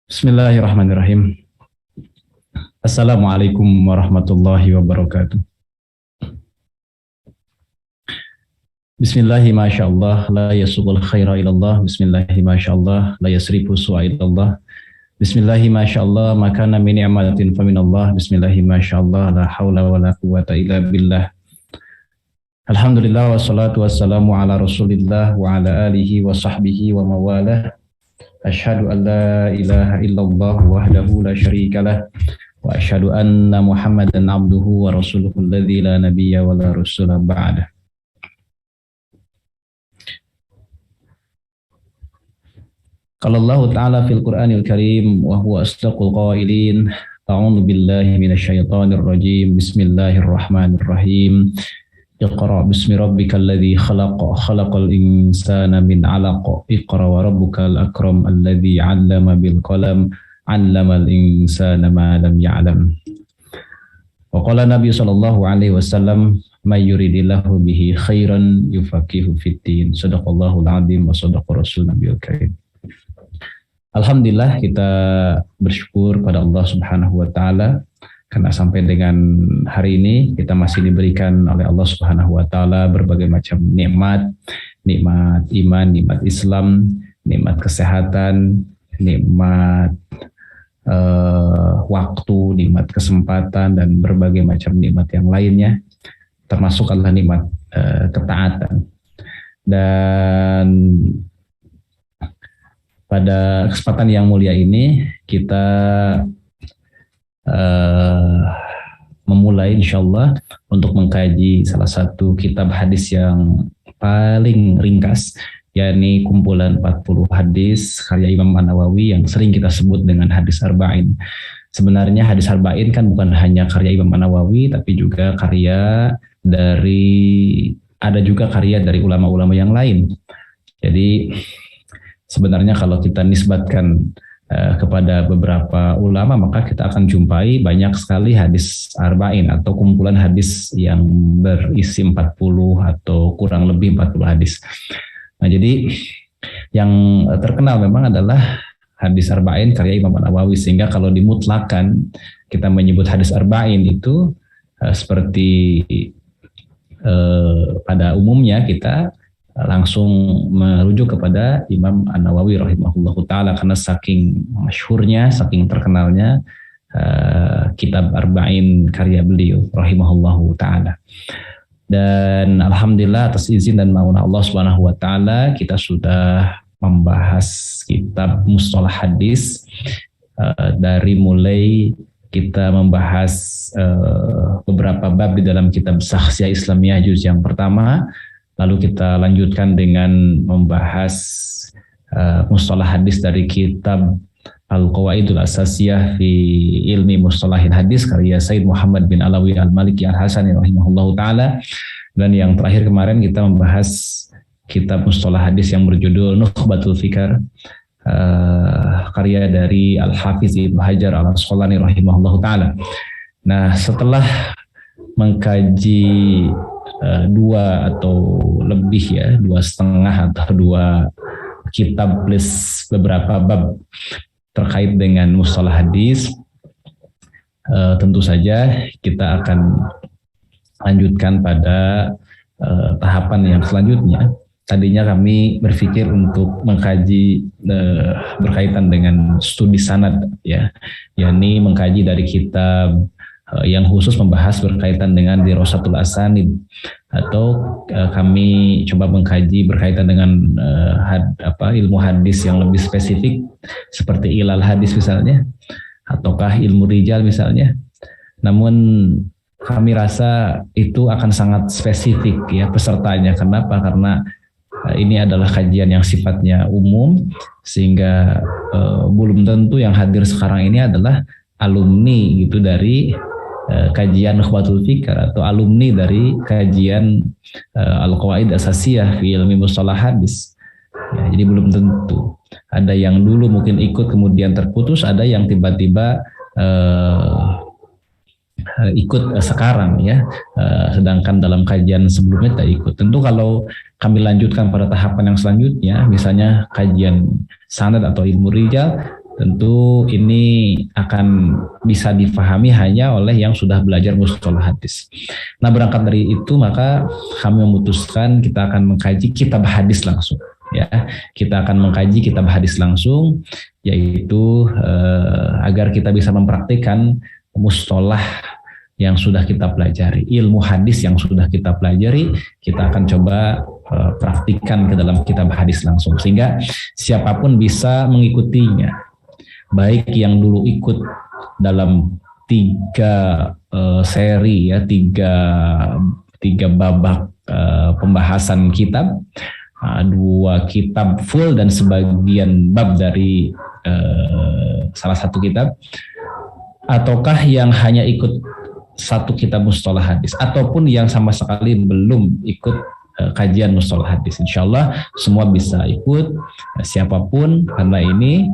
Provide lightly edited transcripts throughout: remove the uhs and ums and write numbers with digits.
Bismillahirrahmanirrahim. Assalamualaikum warahmatullahi wabarakatuh. Bismillahi masyaallah la yasugul khaira ilallah. Bismillahi masyaallah la yasrifu su'a ilallah. Bismillahi masyaallah makana min ni'matin faminallah. Bismillahi masyaallah la hawla wa la quwata illa billah. Alhamdulillah wassalatu wassalamu ala rasulillah wa ala alihi wa sahbihi wa mawalah. Asyhadu an la ilaha illallah wahdahu la syarikalah wa asyhadu anna Muhammadan abduhu wa rasuluhu alladzi la nabiyya wa la rasula ba'da. Qala Allah Ta'ala fil Qur'anil Karim wa huwa asdaqul qailin. A'udzu billahi minasyaitonir rajim. Bismillahirrahmanirrahim. Iqra bismi rabbikal ladzi khalaq khalaqal insana min 'alaq iqra wa rabbukal akram alladzi 'allama bil qalam 'allamal insana ma lam ya'lam. Wa qala Nabi sallallahu alaihi wasallam may yuridillahu bihi khairan yufaqihu fiddin. Shadaqallahul 'azim wa shadaqa rasulun nabiyul karim. Alhamdulillah kita bersyukur pada Allah Subhanahu wa taala karena sampai dengan hari ini kita masih diberikan oleh Allah Subhanahu wa taala berbagai macam nikmat, nikmat iman, nikmat Islam, nikmat kesehatan, nikmat waktu, nikmat kesempatan dan berbagai macam nikmat yang lainnya, termasuk adalah nikmat ketaatan. Dan pada kesempatan yang mulia ini kita memulai insyaallah untuk mengkaji salah satu kitab hadis yang paling ringkas, yakni kumpulan 40 hadis karya Imam An-Nawawi yang sering kita sebut dengan hadis arba'in. Sebenarnya hadis arba'in kan bukan hanya karya Imam An-Nawawi, tapi juga ada juga karya dari ulama-ulama yang lain. Jadi sebenarnya kalau kita nisbatkan kepada beberapa ulama, maka kita akan jumpai banyak sekali hadis arba'in atau kumpulan hadis yang berisi 40 atau kurang lebih 40 hadis. Nah, jadi yang terkenal memang adalah hadis arba'in karya Imam An-Nawawi, sehingga kalau dimutlakan kita menyebut hadis arba'in itu seperti pada umumnya kita langsung merujuk kepada Imam An-Nawawi rahimahullahu ta'ala, karena saking masyhurnya, saking terkenalnya kitab arba'in karya beliau rahimahullahu ta'ala. Dan alhamdulillah atas izin dan maunah Allah subhanahu wa ta'ala kita sudah membahas kitab mustalah hadis, dari mulai kita membahas beberapa bab di dalam kitab Shakhsiyah Islamiyah juz yang pertama. Lalu kita lanjutkan dengan membahas mustalah hadis dari kitab Al-Qawaidul Asasiyah fi Ilmi Mustalahil Hadis karya Said Muhammad bin Alawi Al-Maliki Al-Hasani rahimahullahu ta'ala. Dan yang terakhir kemarin kita membahas kitab mustalah hadis yang berjudul Nukhbatul Fikar karya dari Al-Hafiz Ibnu Hajar Al-Asqalani rahimahullahu ta'ala. Nah, setelah mengkaji dua atau lebih ya, 2,5 atau 2 kitab plus beberapa bab terkait dengan mustalah hadis, tentu saja kita akan lanjutkan pada tahapan yang selanjutnya. Tadinya kami berpikir untuk mengkaji berkaitan dengan studi sanad ya, yakni mengkaji dari kitab yang khusus membahas berkaitan dengan Dirasatul Asanid, atau kami coba mengkaji berkaitan dengan ilmu hadis yang lebih spesifik seperti ilal hadis misalnya, ataukah ilmu rijal misalnya. Namun kami rasa itu akan sangat spesifik ya pesertanya. Kenapa? Karena ini adalah kajian yang sifatnya umum, sehingga belum tentu yang hadir sekarang ini adalah alumni gitu dari kajian Nukhbatul Fikar atau alumni dari kajian Al-Qawaid Asasiyah fi Ilmi Mustalah Hadis. Ya, jadi belum tentu. Ada yang dulu mungkin ikut kemudian terputus, ada yang tiba-tiba ikut sekarang ya, sedangkan dalam kajian sebelumnya tidak ikut. Tentu kalau kami lanjutkan pada tahapan yang selanjutnya, misalnya kajian sanad atau ilmu rijal, tentu ini akan bisa difahami hanya oleh yang sudah belajar mustalah hadis. Nah, berangkat dari itu maka kami memutuskan kita akan mengkaji kitab hadis langsung. Ya, kita akan mengkaji kitab hadis langsung, yaitu agar kita bisa mempraktikkan mustalah yang sudah kita pelajari, ilmu hadis yang sudah kita pelajari, kita akan coba praktikkan ke dalam kitab hadis langsung, sehingga siapapun bisa mengikutinya, baik yang dulu ikut dalam 3 seri ya, tiga babak pembahasan kitab, 2 kitab full dan sebagian bab dari salah satu kitab, ataukah yang hanya ikut 1 kitab mustalah hadis, ataupun yang sama sekali belum ikut kajian mustalah hadis. Insya Allah semua bisa ikut, siapapun, karena ini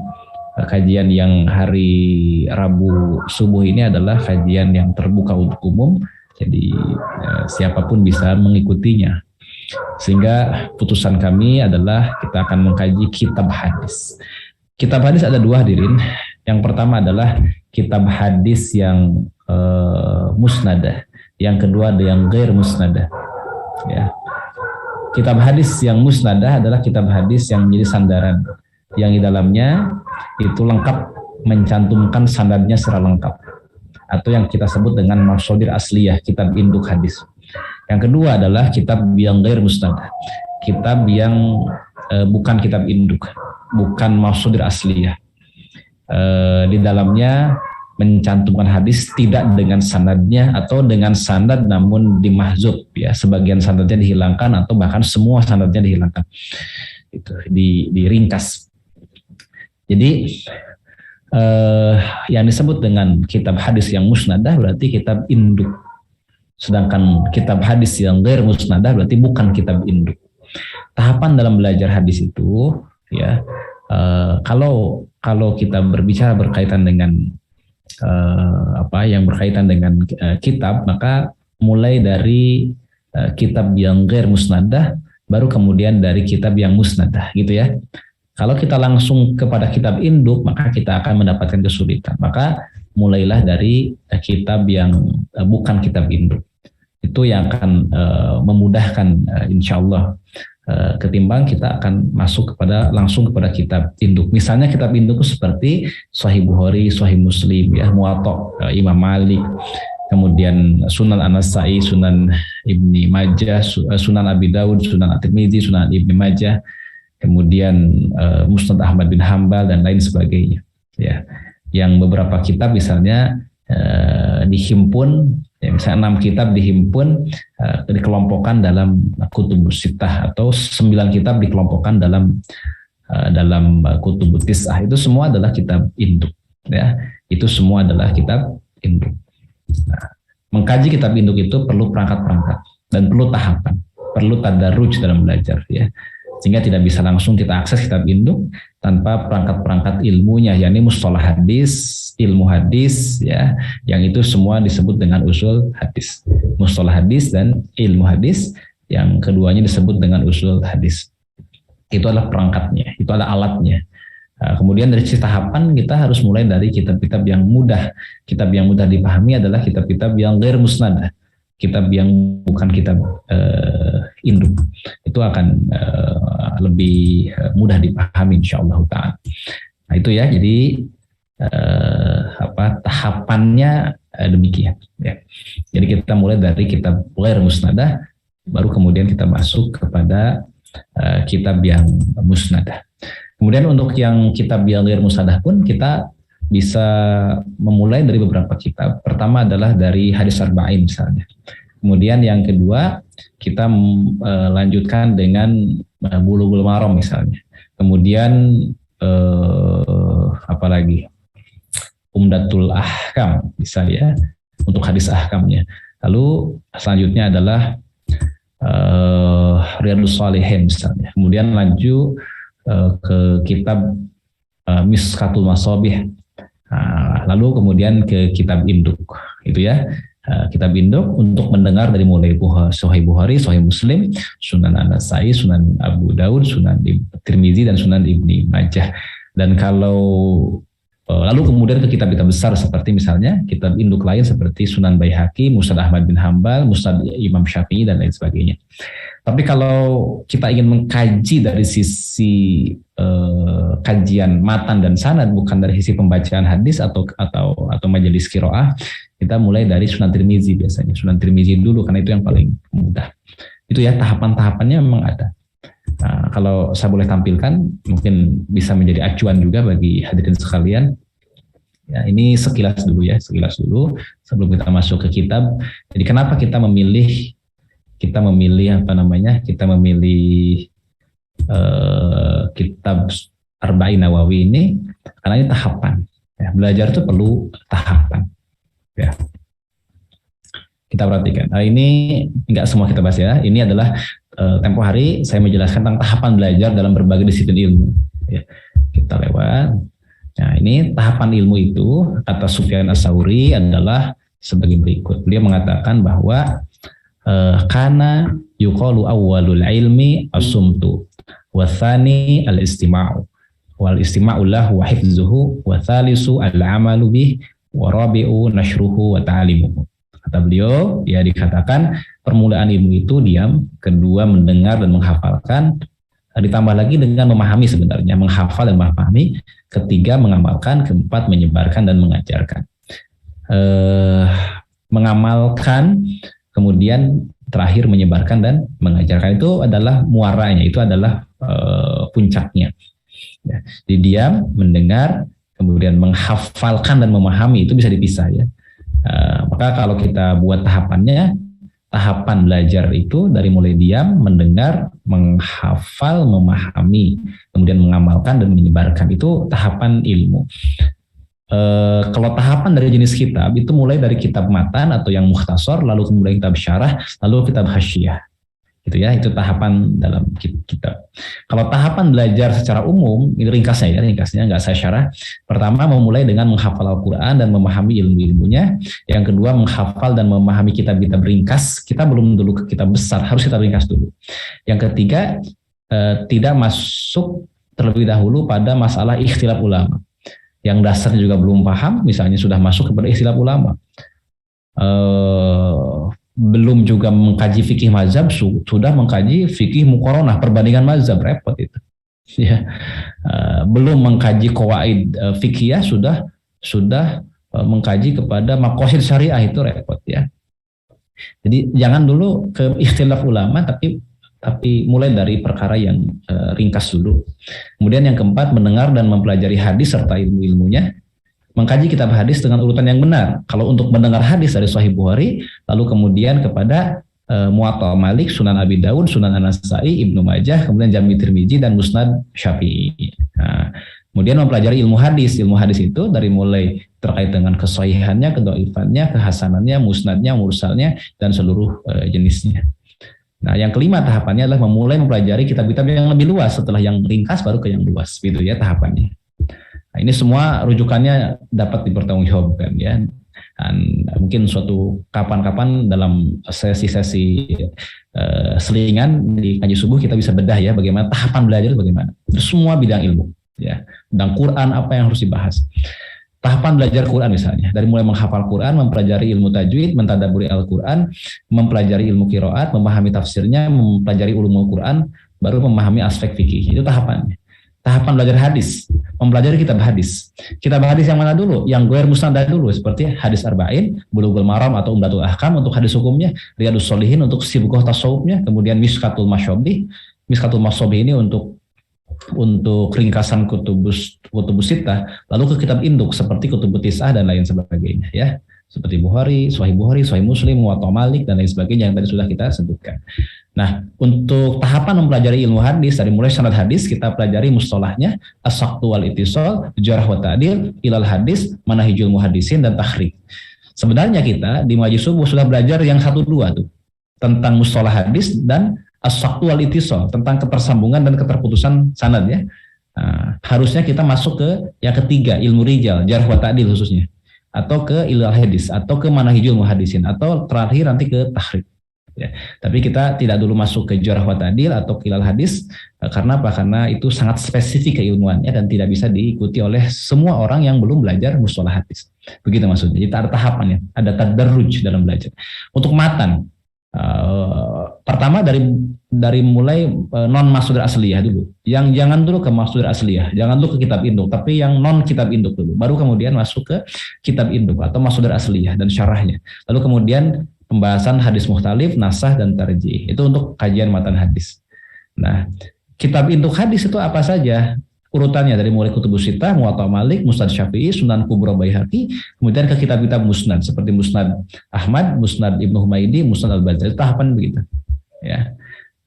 kajian yang hari Rabu subuh ini adalah kajian yang terbuka untuk umum, jadi siapapun bisa mengikutinya. Sehingga putusan kami adalah kita akan mengkaji kitab hadis. Kitab hadis ada 2 hadirin. Yang pertama adalah kitab hadis yang musnadah. Yang kedua ada yang ghair musnadah. Ya. Kitab hadis yang musnadah adalah kitab hadis yang menjadi sandaran, yang di dalamnya itu lengkap, mencantumkan sanadnya secara lengkap, atau yang kita sebut dengan masadir asliyah, kitab induk hadis. Yang kedua adalah kitab yang ghair musnadah, kitab yang bukan kitab induk, bukan masadir asliyah. Di dalamnya mencantumkan hadis tidak dengan sanadnya atau dengan sanad namun dimahzub, ya, sebagian sanadnya dihilangkan atau bahkan semua sanadnya dihilangkan, itu diringkas. Jadi yang disebut dengan kitab hadis yang musnadah berarti kitab induk, sedangkan kitab hadis yang ghair musnadah berarti bukan kitab induk. Tahapan dalam belajar hadis itu, ya, kalau kita berbicara berkaitan dengan yang berkaitan dengan kitab, maka mulai dari kitab yang ghair musnadah, baru kemudian dari kitab yang musnadah, gitu ya. Kalau kita langsung kepada kitab induk, maka kita akan mendapatkan kesulitan. Maka mulailah dari kitab yang bukan kitab induk. Itu yang akan memudahkan insya Allah, ketimbang kita akan masuk langsung kepada kitab induk. Misalnya kitab induk seperti Sahih Bukhari, Sahih Muslim, ya, Muwatta Imam Malik, kemudian Sunan An-Nasa'i, Sunan Ibni Majah, Sunan Abi Daud, Sunan At-Tirmidzi, Sunan Ibni Majah, kemudian Musnad Ahmad bin Hambal dan lain sebagainya, ya. Yang beberapa kitab misalnya dihimpun, ya, misalnya 6 kitab dihimpun, dikelompokkan dalam Kutubus Sittah, atau 9 kitab dikelompokkan dalam Kutubus Tis'ah. Itu semua adalah kitab induk, ya. Itu semua adalah kitab induk. Nah, mengkaji kitab induk itu perlu perangkat-perangkat dan perlu tahapan, perlu tadarruj dalam belajar, ya. Sehingga tidak bisa langsung kita akses kitab induk tanpa perangkat-perangkat ilmunya, yakni mustalah hadis, ilmu hadis, ya, yang itu semua disebut dengan usul hadis. Mustalah hadis dan ilmu hadis, yang keduanya disebut dengan usul hadis. Itu adalah perangkatnya, itu adalah alatnya. Kemudian dari sisi tahapan kita harus mulai dari kitab-kitab yang mudah. Kitab yang mudah dipahami adalah kitab-kitab yang ghair musnadah, kitab yang bukan kitab induk. Itu akan lebih mudah dipahami insyaallah ta'ala. Nah itu ya, jadi tahapannya demikian, ya. Jadi kita mulai dari kitab ghair musnadah, baru kemudian kita masuk kepada kitab yang musnadah. Kemudian untuk yang kitab yang ghair musnadah pun kita bisa memulai dari beberapa kitab. Pertama adalah dari hadis arba'in misalnya. Kemudian yang kedua kita lanjutkan dengan Bulughul Maram misalnya. Kemudian apalagi Umdatul Ahkam misalnya untuk hadis ahkamnya. Lalu selanjutnya adalah Riyadhus Shalihin misalnya. Kemudian lanjut ke kitab Miskatul Masabih. Lalu kemudian ke kitab induk, itu ya. Kitab induk untuk mendengar dari mulai Sahih Bukhari, Sahih Muslim, Sunan An-Nasa'i, Sunan Abu Daud, Sunan Tirmidzi dan Sunan Ibni Majah. Dan kalau Lalu kemudian ke kitab-kitab besar seperti misalnya kitab induk lain seperti Sunan Baihaqi, Musnad Ahmad bin Hambal, Musnad Imam Syafi'i dan lain sebagainya. Tapi kalau kita ingin mengkaji dari sisi kajian matan dan sanad, bukan dari sisi pembacaan hadis atau majelis qiraah, kita mulai dari Sunan Tirmizi biasanya. Sunan Tirmizi dulu karena itu yang paling mudah. Itu ya, tahapan-tahapannya memang ada. Nah, kalau saya boleh tampilkan, mungkin bisa menjadi acuan juga bagi hadirin sekalian. Ya, ini sekilas dulu sebelum kita masuk ke kitab. Jadi kenapa kita memilih kitab Arba'in Nawawi ini? Karena ini tahapan. Ya, belajar itu perlu tahapan. Ya. Kita perhatikan. Nah, ini enggak semua kita bahas ya. Ini adalah tempo hari saya menjelaskan tentang tahapan belajar dalam berbagai disiplin ilmu. Ya, kita lewat. Nah, ini tahapan ilmu itu kata Sufyan Ats-Tsauri adalah sebagai berikut. Beliau mengatakan bahwa kana yuqalu awwalul ilmi as-sumtu wa tsani al-istima'u wal istima'u lahu wa hifdzuhu wa tsalisu al-amalu bih wa rabi'u nashruhu wa ta'limuhu. Kata beliau, ya dikatakan permulaan ilmu itu diam, kedua mendengar dan menghafalkan, ditambah lagi dengan memahami sebenarnya, menghafal dan memahami, ketiga mengamalkan, keempat menyebarkan dan mengajarkan. Mengamalkan, kemudian terakhir menyebarkan dan mengajarkan, itu adalah muaranya, itu adalah puncaknya. Ya, di diam, mendengar, kemudian menghafalkan dan memahami, itu bisa dipisah ya. Maka kalau kita buat tahapannya, tahapan belajar itu dari mulai diam, mendengar, menghafal, memahami, kemudian mengamalkan dan menyebarkan, itu tahapan ilmu. Kalau tahapan dari jenis kitab itu mulai dari kitab matan atau yang mukhtasar, lalu kemudian kitab syarah, lalu kitab hasyiyah. Gitu ya, itu tahapan dalam kitab. Kalau tahapan belajar secara umum, ini ringkasnya nggak saya syarah. Pertama, memulai dengan menghafal Al-Quran dan memahami ilmu-ilmunya. Yang kedua, menghafal dan memahami kitab-kitab ringkas. Kita belum dulu ke kitab besar, harus kita ringkas dulu. Yang ketiga, tidak masuk terlebih dahulu pada masalah ikhtilaf ulama. Yang dasarnya juga belum paham, misalnya sudah masuk kepada ikhtilaf ulama. Belum juga mengkaji fikih mazhab, sudah mengkaji fikih muqaranah, perbandingan mazhab, repot itu. Ya. Belum mengkaji qawaid fikih, sudah mengkaji kepada maqasid syariah, itu repot ya. Jadi jangan dulu ke ikhtilaf ulama, tapi mulai dari perkara yang ringkas dulu. Kemudian yang keempat, mendengar dan mempelajari hadis serta ilmu-ilmunya. Mengkaji kitab hadis dengan urutan yang benar. Kalau untuk mendengar hadis dari Sahih Bukhari, lalu kemudian kepada Muwatta Malik, Sunan Abi Daud, Sunan An-Nasa'i, Ibnu Majah, kemudian Jami Tirmizi dan Musnad Syafi'i. Nah, kemudian mempelajari ilmu hadis. Ilmu hadis itu dari mulai terkait dengan kesahihannya, kedhaifannya, kehasanannya, musnadnya, mursalnya, dan seluruh jenisnya. Nah, yang kelima tahapannya adalah memulai mempelajari kitab-kitab yang lebih luas. Setelah yang ringkas baru ke yang luas, gitu ya tahapannya. Nah, ini semua rujukannya dapat dipertanggungjawabkan ya. Dan mungkin suatu kapan-kapan dalam sesi-sesi selingan di kaji subuh kita bisa bedah ya bagaimana tahapan belajar bagaimana. Itu semua bidang ilmu ya. Tentang Quran apa yang harus dibahas. Tahapan belajar Quran misalnya dari mulai menghafal Quran, mempelajari ilmu tajwid, mentadaburi Al-Quran, mempelajari ilmu qiraat, memahami tafsirnya, mempelajari ulumul Quran, baru memahami aspek fikih. Itu tahapannya. Tahapan belajar hadis, mempelajari kitab hadis. Kitab hadis yang mana dulu? Yang ghair musnad dulu, seperti hadis arba'in, bulughul maram atau umdatul ahkam untuk hadis hukumnya, riyadus sholihin untuk sibghah tasawufnya, kemudian miskatul masyabih. Miskatul masyabih ini untuk ringkasan kutubus sittah, lalu ke kitab induk seperti kutubut tis'ah dan lain sebagainya ya. Seperti Bukhari, Sahih Muslim, Muwatta Malik dan lain sebagainya yang tadi sudah kita sebutkan. Nah, untuk tahapan mempelajari ilmu hadis dari mulai sanad hadis kita pelajari mustalahnya, as-saqtu wal ittisal, jarh wa ta'dil, ilal hadis, manahijul muhaddisin dan takhrij. Sebenarnya kita di Majlis Subuh sudah belajar yang 1-2 tuh tentang mustalah hadis dan as-saqtu wal ittisal, tentang ketersambungan dan keterputusan sanad ya. Nah, harusnya kita masuk ke yang ketiga, ilmu rijal, jarh wa ta'dil khususnya, atau ke ilal hadis, atau ke manahijul muhaddisin, atau terakhir nanti ke takhrij. Ya. Tapi kita tidak dulu masuk ke jarh wa ta'dil atau ilal hadis karena apa? Karena itu sangat spesifik keilmuannya dan tidak bisa diikuti oleh semua orang yang belum belajar mustalah hadis. Begitu maksudnya. Jadi ada tahapannya, ada tadarruj dalam belajar. Untuk matan, pertama dari mulai non masdar asliyah dulu. Yang jangan dulu ke masdar asliyah, jangan dulu ke kitab induk, tapi yang non kitab induk dulu. Baru kemudian masuk ke kitab induk atau masdar asliyah dan syarahnya. Lalu kemudian pembahasan hadis mukhtalif, nasah dan tarjih. Itu untuk kajian matan hadis. Nah, kitab induk hadis itu apa saja? Urutannya dari mulai Kutubus Sittah, Muwatta Malik, Musnad Syafi'i, Sunan Kubra Baihaqi, kemudian ke kitab-kitab musnad seperti Musnad Ahmad, Musnad Ibnu Humaidi, Musnad Al-Bazzar. Tahapan begitu. Ya.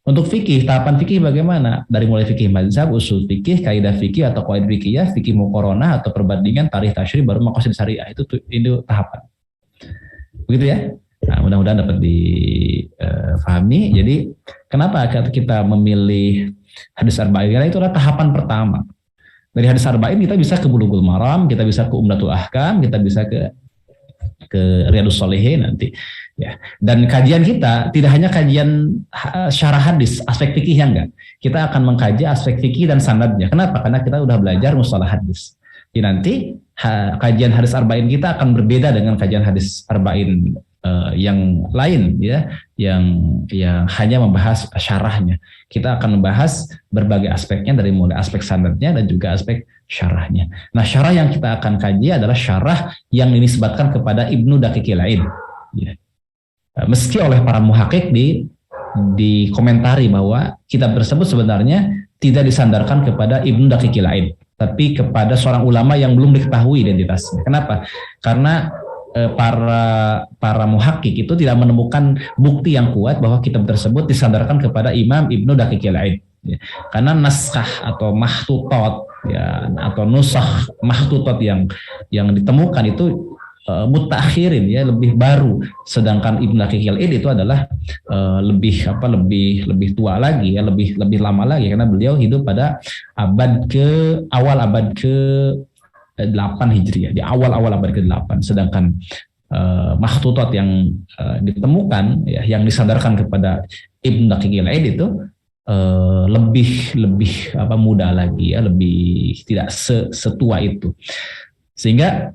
Untuk fikih, tahapan fikih bagaimana? Dari mulai fikih mazhab, usul fikih, kaidah fikih atau qawaid fikih, fikih muqaranah atau perbandingan, tarikh tasyri, baru maqasid syariah. Itu tahapan. Begitu ya? Nah, mudah-mudahan dapat difahami. Jadi, kenapa kita memilih hadis arba'in? Karena itu adalah tahapan pertama. Dari hadis arba'in kita bisa ke Bulughul Maram, kita bisa ke Umdatul Ahkam, kita bisa ke Riyadhus Shalihin nanti. Ya. Dan kajian kita tidak hanya kajian syarah hadis, aspek fikihnya enggak. Kita akan mengkaji aspek fikih dan sanadnya. Kenapa? Karena kita udah belajar mustalah hadis. Jadi nanti kajian hadis arba'in kita akan berbeda dengan kajian hadis arba'in yang lain ya, yang hanya membahas syarahnya. Kita akan membahas berbagai aspeknya dari mulai aspek sanadnya dan juga aspek syarahnya. Nah, syarah yang kita akan kaji adalah syarah yang dinisbatkan kepada Ibnu Daqiqil Aid. Ya. Meski oleh para muhaqqiq dikomentari bahwa kitab tersebut sebenarnya tidak disandarkan kepada Ibnu Daqiqil Aid, tapi kepada seorang ulama yang belum diketahui identitasnya. Kenapa? Karena para muhaqqiq itu tidak menemukan bukti yang kuat bahwa kitab tersebut disandarkan kepada Imam Ibnu Daqiqil Aid. Ya. Karena naskah atau mahtutot ya, atau nusakh mahtutot yang ditemukan itu mutakhirin ya, lebih baru, sedangkan Ibnu Daqiqil Aid itu adalah lebih tua lagi ya, lebih lama lagi karena beliau hidup pada awal abad ke 8 Hijriah, di awal-awal abad ke-8, sedangkan makhtutat yang ditemukan ya, yang disandarkan kepada Ibnu Daqiqil Aid itu lebih muda lagi ya, lebih tidak setua itu. Sehingga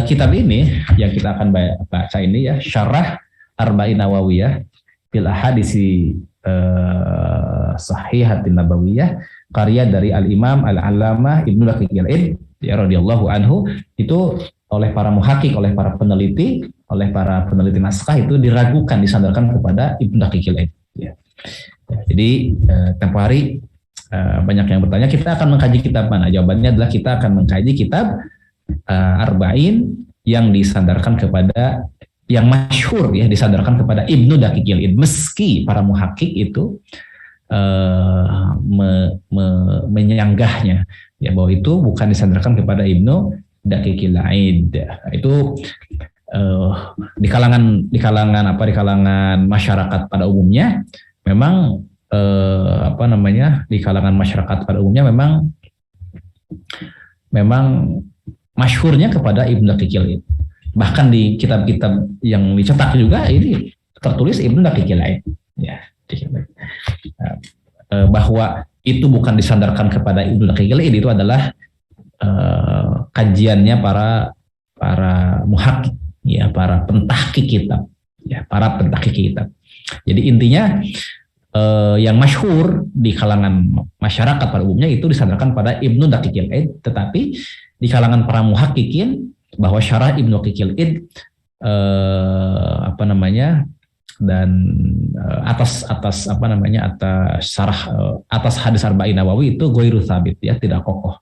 kitab ini yang kita akan baca ini ya, Syarah Arba'in Nawawiyah fil Ahaditsi Sahihatin Nabawiyah, karya dari Al-Imam Al-Allamah Ibnu Daqiqil Aid ya radhiyallahu anhu. Itu oleh para muhaqqiq, oleh para peneliti naskah itu diragukan disandarkan kepada Ibnu Daqiqil Aid ya. Jadi tempo hari banyak yang bertanya, kita akan mengkaji kitab mana? Jawabannya adalah kita akan mengkaji kitab Arba'in yang disandarkan kepada, yang masyhur ya, disandarkan kepada Ibnu Daqiqil Aid, meski para muhaqqiq itu menyanggahnya ya, bahwa itu bukan disandarkan kepada Ibnu Daqiqil Aid. Itu di kalangan masyarakat pada umumnya memang di kalangan masyarakat pada umumnya memang masyhurnya kepada Ibnu Daqiqil Aid. Bahkan di kitab-kitab yang dicetak juga ini tertulis Ibnu Daqiqil Aid ya. Bahwa itu bukan disandarkan kepada Ibnu Daqiqil Aid, itu adalah kajiannya para muhaqqiq ya, para pentahqiq kitab ya, para pentahqiq kitab. Jadi intinya yang masyhur di kalangan masyarakat pada umumnya itu disandarkan pada Ibnu Daqiqil Aid, tetapi di kalangan para muhaqqiqin bahwa syarah Ibnu Daqiqil Aid dan atas syarah atas hadis arba'in nawawi itu ghairu tsabit ya, tidak kokoh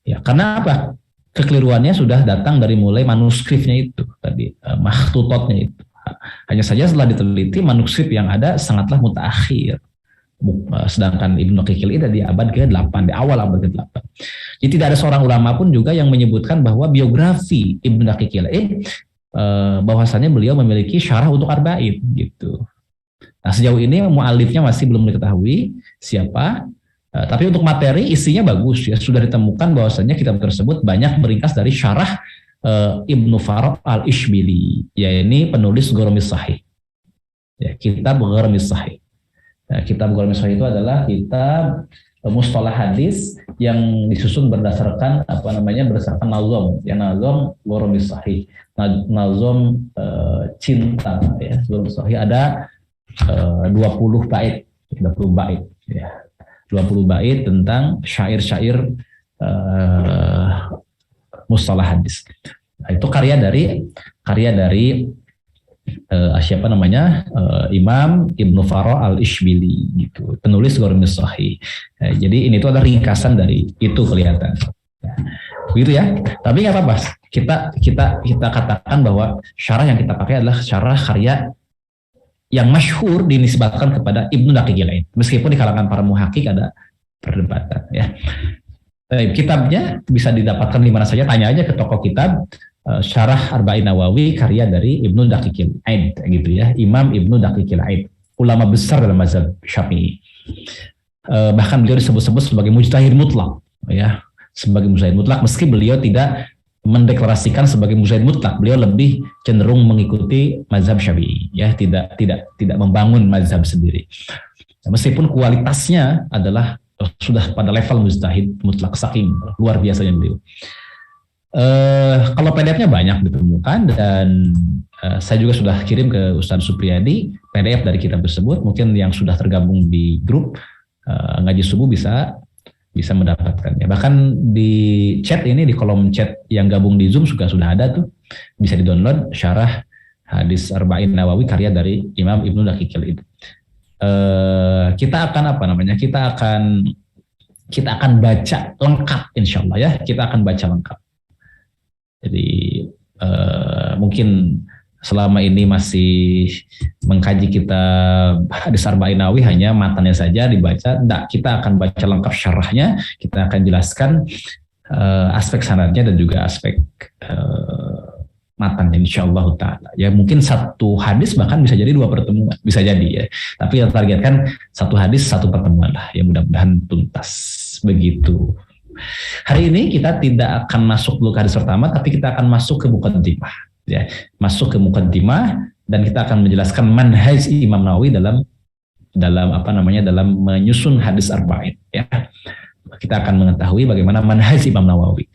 ya. Karena apa? Kekeliruannya sudah datang dari mulai manuskripnya itu tadi, makhtutotnya itu. Hanya saja setelah diteliti manuskrip yang ada sangatlah mutaakhir, sedangkan Ibnu Daqiqil Aid di abad ke-8, di awal abad ke-8. Jadi tidak ada seorang ulama pun juga yang menyebutkan bahwa biografi Ibnu Daqiqil Aid bahwasannya beliau memiliki syarah untuk arba'in gitu. Nah, sejauh ini mu'alifnya masih belum diketahui siapa, tapi untuk materi isinya bagus ya, sudah ditemukan bahwasannya kitab tersebut banyak meringkas dari syarah Ibnu Farad Al-Ishbili, yaitu penulis Ghoromis Sahih. Ya, kitab Gharmis Sahih. Nah, kitab Gharmis Sahih itu adalah kitab mustalah hadis yang disusun berdasarkan berdasarkan nazom, ya nazom Gharmis Sahih, nazom cinta, ya Gharmis Sahih ada 20 bait, 20 bait, ya 20 bait tentang syair-syair mustalah hadis. Nah, itu karya dari siapa namanya, Imam Ibnu Farah al-Ishbili gitu, penulis Gharmis Sahih. Jadi ini tuh ada ringkasan dari itu kelihatan. Begitu ya. Tapi nggak apa-apa. Kita katakan bahwa syarah yang kita pakai adalah syarah karya yang masyhur dinisbatkan kepada Ibnu Daqiqil Aid. Meskipun di kalangan para muhakkik ada perdebatan ya. Kitabnya bisa didapatkan di mana saja, tanya aja ke toko kitab. Syarah Arba'in Nawawi karya dari Ibnu Daqiqil Aid gitu ya, Imam Ibnu Daqiqil Aid, ulama besar dalam mazhab Syafi'i. Bahkan beliau disebut-sebut sebagai mujtahid mutlak ya, sebagai mujtahid mutlak, meski beliau tidak mendeklarasikan sebagai mujtahid mutlak, beliau lebih cenderung mengikuti mazhab Syafi'i ya, tidak membangun mazhab sendiri. Meskipun kualitasnya adalah sudah pada level mujtahid mutlak, saking luar biasanya beliau. Kalau PDF-nya banyak ditemukan dan saya juga sudah kirim ke Ustadz Supriyadi PDF dari kitab tersebut. Mungkin yang sudah tergabung di grup ngaji subuh bisa mendapatkan ya. Bahkan di chat ini, di kolom chat yang gabung di Zoom juga sudah ada tuh, bisa di-download syarah hadis Arba'in Nawawi karya dari Imam Ibnu Daqiqil itu. Kita akan kita akan baca lengkap insyaallah ya. Kita akan baca lengkap. Jadi mungkin selama ini masih mengkaji kitab hadis Arba'in Nawawi hanya matanya saja dibaca. Tidak, kita akan baca lengkap syarahnya. Kita akan jelaskan aspek sanadnya dan juga aspek matanya insyaallah ta'ala. Ya mungkin satu hadis bahkan bisa jadi 2 pertemuan, bisa jadi ya. Tapi kita targetkan satu hadis 1 pertemuan lah. Ya mudah-mudahan tuntas begitu. Hari ini kita tidak akan masuk dulu ke hadis pertama, tapi kita akan masuk ke muqaddimah ya. Masuk ke muqaddimah dan kita akan menjelaskan manhaj Imam Nawawi dalam menyusun hadis arba'in ya. Kita akan mengetahui bagaimana manhaj Imam Nawawi.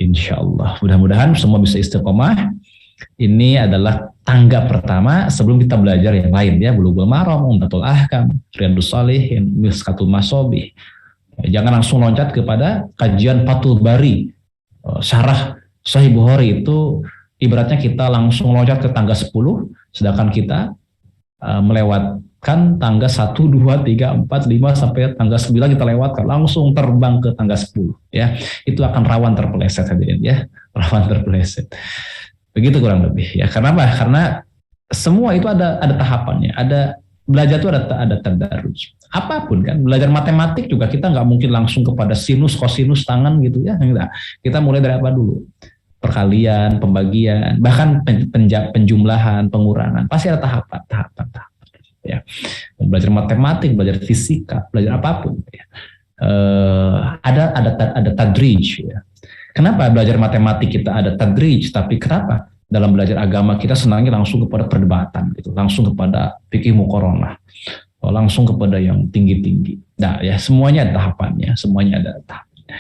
Insyaallah, mudah-mudahan semua bisa istiqomah. Ini adalah tangga pertama sebelum kita belajar yang lain ya, Bulughul Maram, Umdatul Ahkam, Riyadhus Shalihin, Mishkatul Mashabih. Jangan langsung loncat kepada kajian Fathul Bari, syarah Sahih Bukhari. Itu ibaratnya kita langsung loncat ke tangga 10, sedangkan kita melewatkan tangga 1, 2, 3, 4, 5 sampai tangga 9 kita lewatkan, langsung terbang ke tangga 10 ya. Itu akan rawan terpeleset hadirin ya, rawan terpeleset. Begitu kurang lebih ya. Karena apa? Karena semua itu ada tahapannya, belajar itu ada tadarruj. Apapun kan, belajar matematik juga kita nggak mungkin langsung kepada sinus, kosinus, tangan gitu ya. Enggak. Kita mulai dari apa dulu? Perkalian, pembagian, bahkan penjumlahan, pengurangan. Pasti ada tahapan. Ya. Belajar matematik, belajar fisika, belajar apapun. Ya. Ada tadrij. Ya. Kenapa belajar matematik kita ada tadrij? Tapi kenapa dalam belajar agama kita senangnya langsung kepada perdebatan, gitu, langsung kepada fikih muqaranah, langsung kepada yang tinggi-tinggi. Nah, ya semuanya ada tahapannya, semuanya ada tahapannya.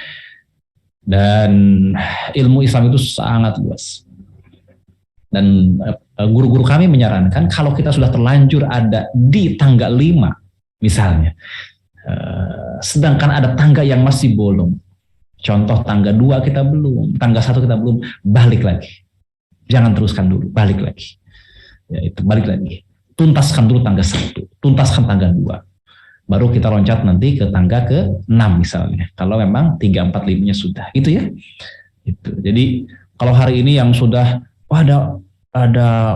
Dan ilmu Islam itu sangat luas. Dan guru-guru kami menyarankan kalau kita sudah terlanjur ada di tangga 5 misalnya, sedangkan ada tangga yang masih bolong, contoh tangga 2 kita belum, tangga 1 kita belum, balik lagi. Jangan teruskan dulu, balik lagi. Ya, itu balik lagi. Tuntaskan dulu tangga 1, tuntaskan tangga 2. Baru kita loncat nanti ke tangga ke-6 misalnya. Kalau memang 3, 4, 5-nya sudah. Gitu ya. Itu. Jadi kalau hari ini yang sudah ada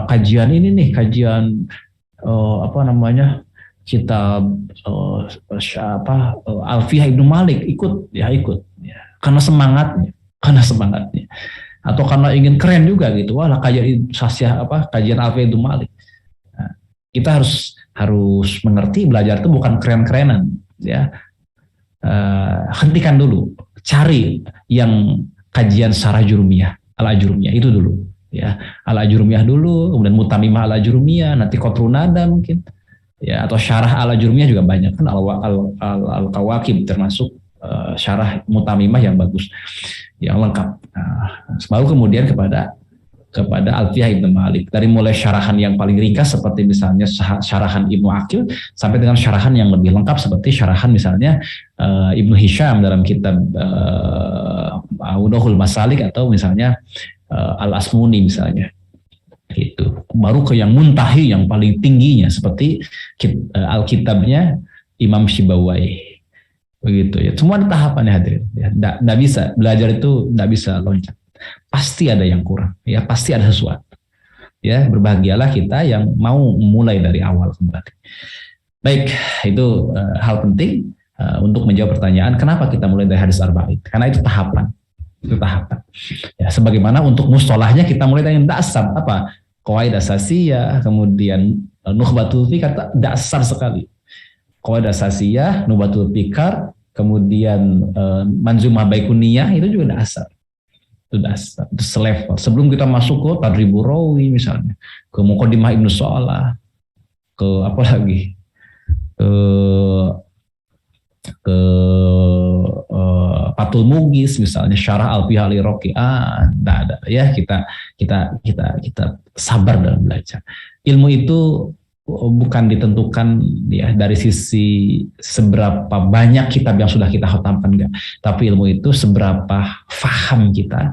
kajian ini nih, kajian kitab Alfiyah Ibnu Malik, ikut ya. Karena semangatnya. Atau karena ingin keren juga gitu, kajian Alfiyah Ibnu Malik. Nah, kita harus mengerti belajar itu bukan keren-kerenan ya. Hentikan dulu, cari yang kajian Syarah Jurumiyah, Al-Ajurumiyah itu dulu ya, al-Ajurumiyah dulu, kemudian Mutamimah al-Ajurumiyah, nanti Qatrunada mungkin, ya, atau syarah al-Ajurumiyah juga banyak kan, al-Kawakib termasuk syarah Mutamimah yang bagus, yang lengkap. Nah, baru kemudian kepada Alfiyah Ibnu Malik, dari mulai syarahan yang paling ringkas seperti misalnya syarahan Ibnu Aqil sampai dengan syarahan yang lebih lengkap seperti syarahan misalnya Ibnu Hisham dalam kitab Awdahul Masalik, atau misalnya Al-Asmuni misalnya, gitu. Baru ke yang muntahi, yang paling tingginya seperti Alkitabnya Imam Syibawai, begitu ya. Semua ada tahapannya hadirin. Ya, nggak bisa belajar itu, nggak bisa loncat. Pasti ada yang kurang, ya pasti ada sesuatu. Ya, berbahagialah kita yang mau mulai dari awal kembali. Baik, itu hal penting untuk menjawab pertanyaan kenapa kita mulai dari hadis arba'in. Karena itu tahapan. Itu tahapan. Ya, sebagaimana untuk mustalahnya kita mulai dari dasar apa? Qawaid asasiyah, kemudian nukhbatul fikar, dasar sekali. Qawaid asasiyah, nukhbatul fikar, kemudian manzumah baikuniyah, itu juga dasar. Itu dasar, itu selevel. Sebelum kita masuk ke Tadribur Rawi misalnya, ke Muqaddimah Ibnu Shalah, ke apa lagi, ke Fathul Mughis misalnya, Syarah Alfiyah al-Iraqi, enggak ada ya, kita sabar dalam belajar. Ilmu itu bukan ditentukan ya dari sisi seberapa banyak kitab yang sudah kita khatamkan, enggak, tapi ilmu itu seberapa faham kita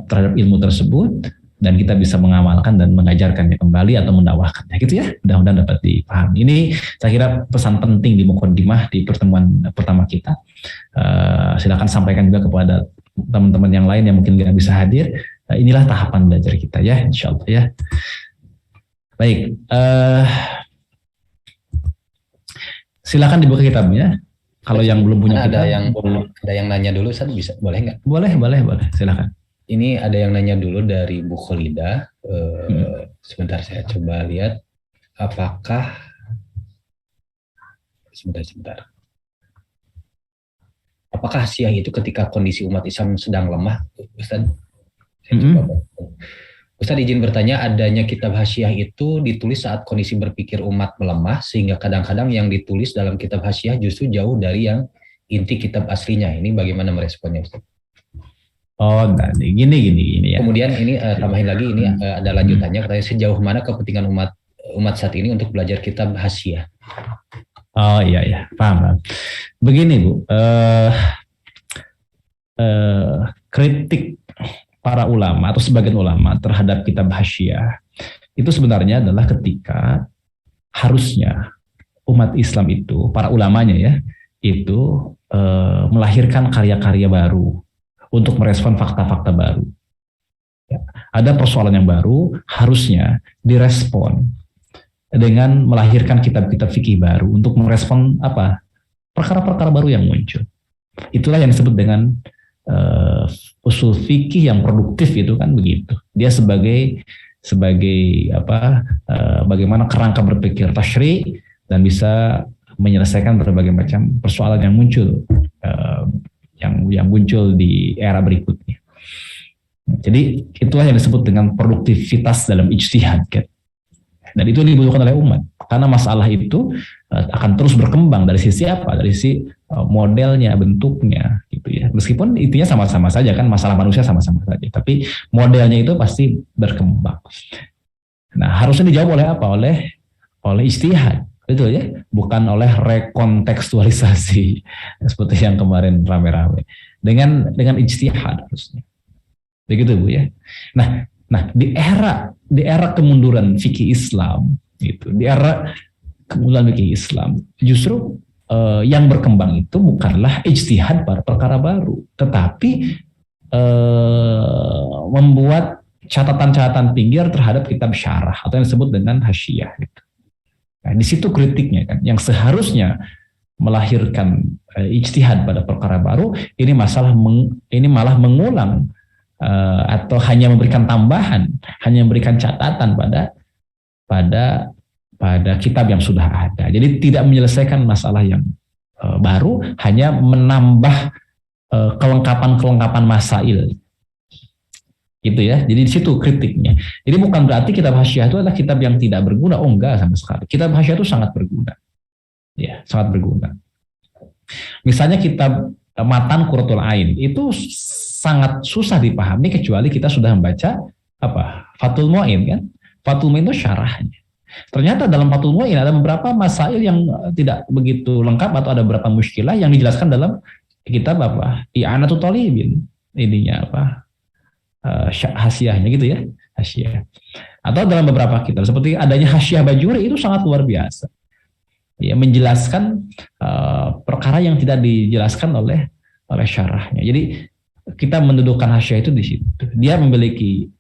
terhadap ilmu tersebut dan kita bisa mengamalkan dan mengajarkannya kembali atau mendakwahkannya, gitu ya. Mudah-mudahan dapat dipahami. Ini saya kira pesan penting di Muqaddimah di pertemuan pertama kita. Silakan sampaikan juga kepada teman-teman yang lain yang mungkin nggak bisa hadir. Inilah tahapan belajar kita ya, insya Allah ya. Baik, silakan dibuka kitabnya. Kalau yang belum punya kitab, ada yang nanya dulu, Ustaz, bisa boleh nggak? Boleh, silakan. Ini ada yang nanya dulu dari Bu Kholida. Sebentar saya coba lihat. Apakah sebentar. Apakah Syiah itu ketika kondisi umat Islam sedang lemah, Ustaz? Ustaz izin bertanya, adanya kitab Hasyiah itu ditulis saat kondisi berpikir umat melemah, sehingga kadang-kadang yang ditulis dalam kitab Hasyiah justru jauh dari yang inti kitab aslinya. Ini bagaimana meresponnya, Ustaz? Oh, gini ya. Kemudian ini tambahin lagi, ini ada lanjutannya, katanya sejauh mana kepentingan umat saat ini untuk belajar kitab Hasyiah? Oh iya, paham. Begini Bu, kritik para ulama atau sebagian ulama terhadap kitab Hasyiah itu sebenarnya adalah ketika harusnya umat Islam itu, para ulamanya ya, itu melahirkan karya-karya baru untuk merespon fakta-fakta baru. Ya, ada persoalan yang baru, harusnya direspon dengan melahirkan kitab-kitab fikih baru untuk merespon apa? Perkara-perkara baru yang muncul. Itulah yang disebut dengan usul fikih yang produktif, itu kan begitu. Dia sebagai apa? Bagaimana kerangka berpikir tasyri' dan bisa menyelesaikan berbagai macam persoalan yang muncul. Yang muncul di era berikutnya. Jadi itulah yang disebut dengan produktivitas dalam ijtihad, kan? Dan itu dibutuhkan oleh umat karena masalah itu akan terus berkembang dari sisi apa? Dari sisi modelnya, bentuknya, gitu ya. Meskipun intinya sama-sama saja kan, masalah manusia sama-sama saja, tapi modelnya itu pasti berkembang. Nah, harusnya dijawab oleh apa? Oleh ijtihad. Betul ya, bukan oleh rekontekstualisasi seperti yang kemarin rame-rame. Dengan ijtihad harusnya. Begitu Bu ya. Nah di era kemunduran fikih Islam gitu, di era kemunduran fikih Islam justru yang berkembang itu bukanlah ijtihad pada perkara baru, tetapi membuat catatan-catatan pinggir terhadap kitab syarah atau yang disebut dengan Hasyiah gitu. Nah, di situ kritiknya kan, yang seharusnya melahirkan ijtihad pada perkara baru, ini malah mengulang atau hanya memberikan tambahan, hanya memberikan catatan pada kitab yang sudah ada. Jadi tidak menyelesaikan masalah yang baru, hanya menambah kelengkapan masail Gitu ya. Jadi di situ kritiknya. Jadi bukan berarti kitab Hasyiah itu adalah kitab yang tidak berguna. Oh enggak sama sekali. Kitab Hasyiah itu sangat berguna. Ya, sangat berguna. Misalnya kitab Matan Qurratul Ain itu sangat susah dipahami kecuali kita sudah membaca apa? Fathul Mu'in kan? Fathul Mu'in itu syarahnya. Ternyata dalam Fathul Mu'in ada beberapa masail yang tidak begitu lengkap atau ada beberapa muskilah yang dijelaskan dalam kitab apa? I'anatul Talibin. Ininya apa? Hasyiahnya gitu ya, hasyiah. Atau dalam beberapa kitab seperti adanya Hasyiah Bajuri itu sangat luar biasa. Ya, menjelaskan perkara yang tidak dijelaskan oleh syarahnya. Jadi kita mendudukkan hasyiah itu di situ. Dia memiliki